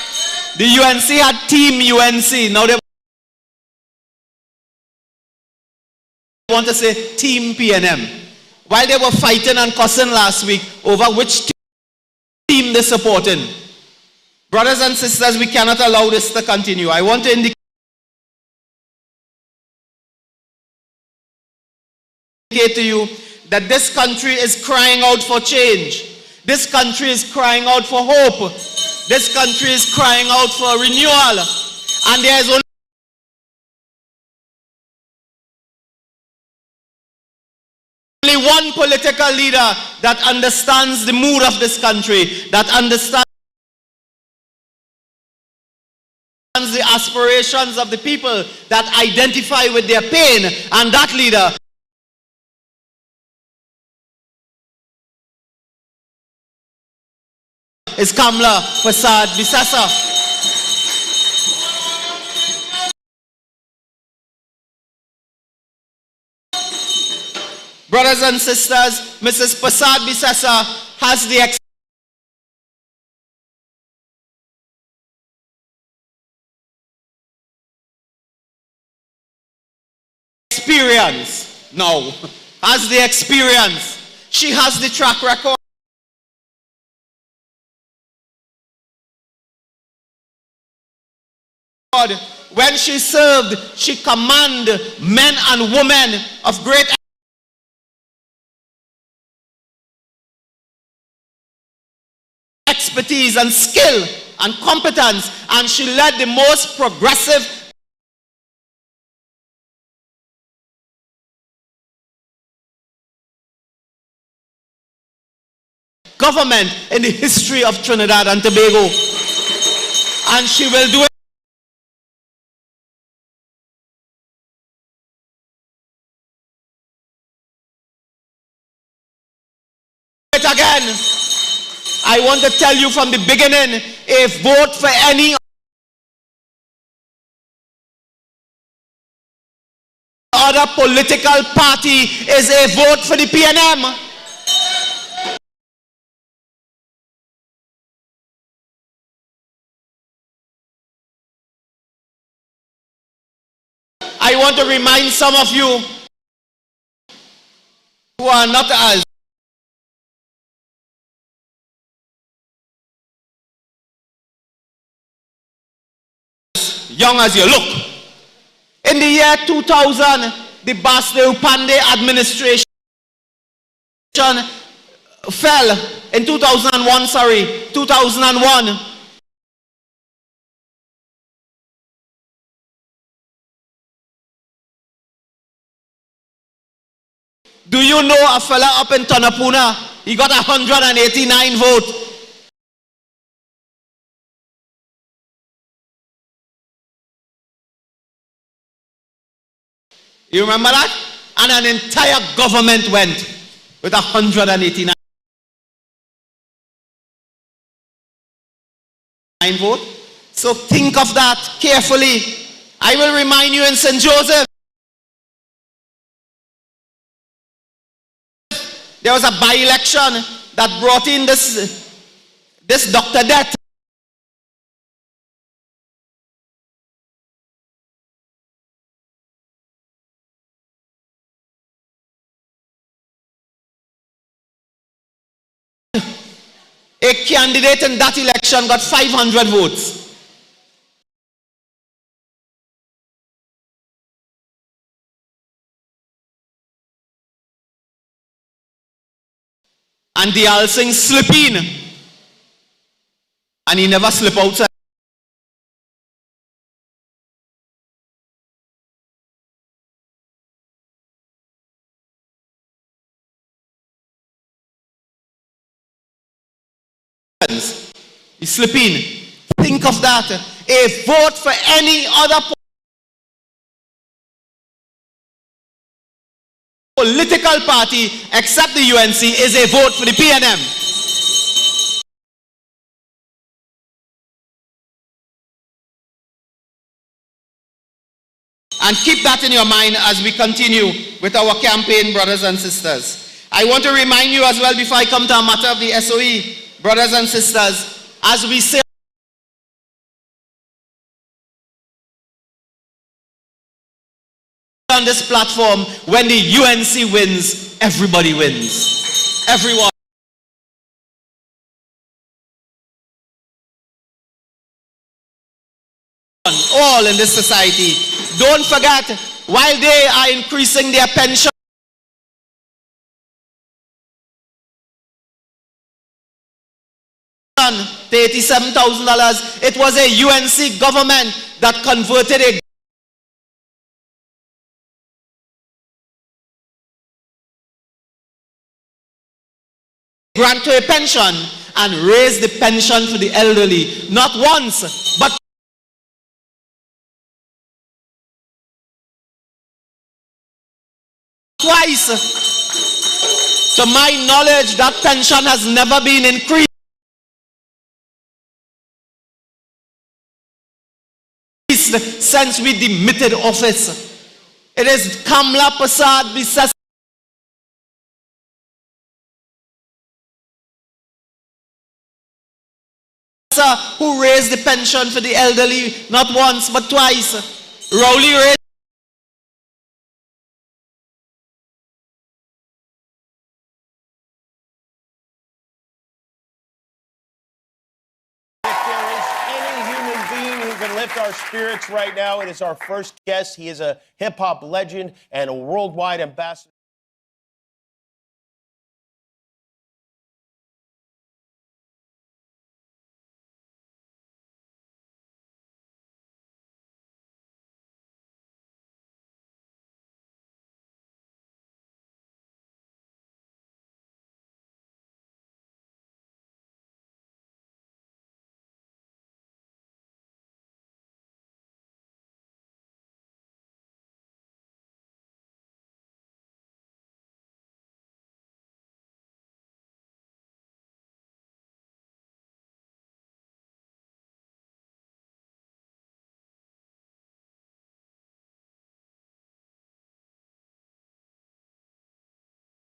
The UNC had Team UNC. Now they want to say Team PNM. While they were fighting and cussing last week over which team they're supporting. Brothers and sisters, we cannot allow this to continue. I want to indicate to you that this country is crying out for change. This country is crying out for hope. This country is crying out for renewal. And there is only one political leader that understands the mood of this country, that understands the aspirations of the people, that identify with their pain, and that leader is Kamla Prasad Bisasa. Brothers and sisters, Mrs. Prasad Bisasa has the experience now, has the experience. She has the track record. When she served, she commanded men and women of great expertise and skill and competence, and she led the most progressive government in the history of Trinidad and Tobago. And she will do it again. I want to tell you from the beginning, if vote for any other political party is a vote for the PNM. I want to remind some of you who are not as young as you look. In the year 2000, the Basdeo Pandey administration fell. In 2001. Do you know a fella up in Tonapuna? He got 189 votes. You remember that? And an entire government went with 189 vote. So think of that carefully. I will remind you in St. Joseph, there was a by-election that brought in this Dr. Death. a candidate in that election got 500 votes. And the Alsing slip in. And he never slip outside. He slip in. Think of that. A vote for any other political party except the UNC is a vote for the PNM. And keep that in your mind as we continue with our campaign, brothers and sisters. I want to remind you as well, before I come to a matter of the SOE, brothers and sisters, as we say on this platform, when the UNC wins, everybody wins. Everyone. All in this society. Don't forget, while they are increasing their pension, to $87,000, it was a UNC government that converted a grant to a pension and raised the pension for the elderly, not once, but twice. To my knowledge, that pension has never been increased since we demitted office. It is Kamla Prasad Bisesa who raised the pension for the elderly, not once but twice. Rowley raised lift our spirits right now. It is our first guest. He is a hip-hop legend and a worldwide ambassador.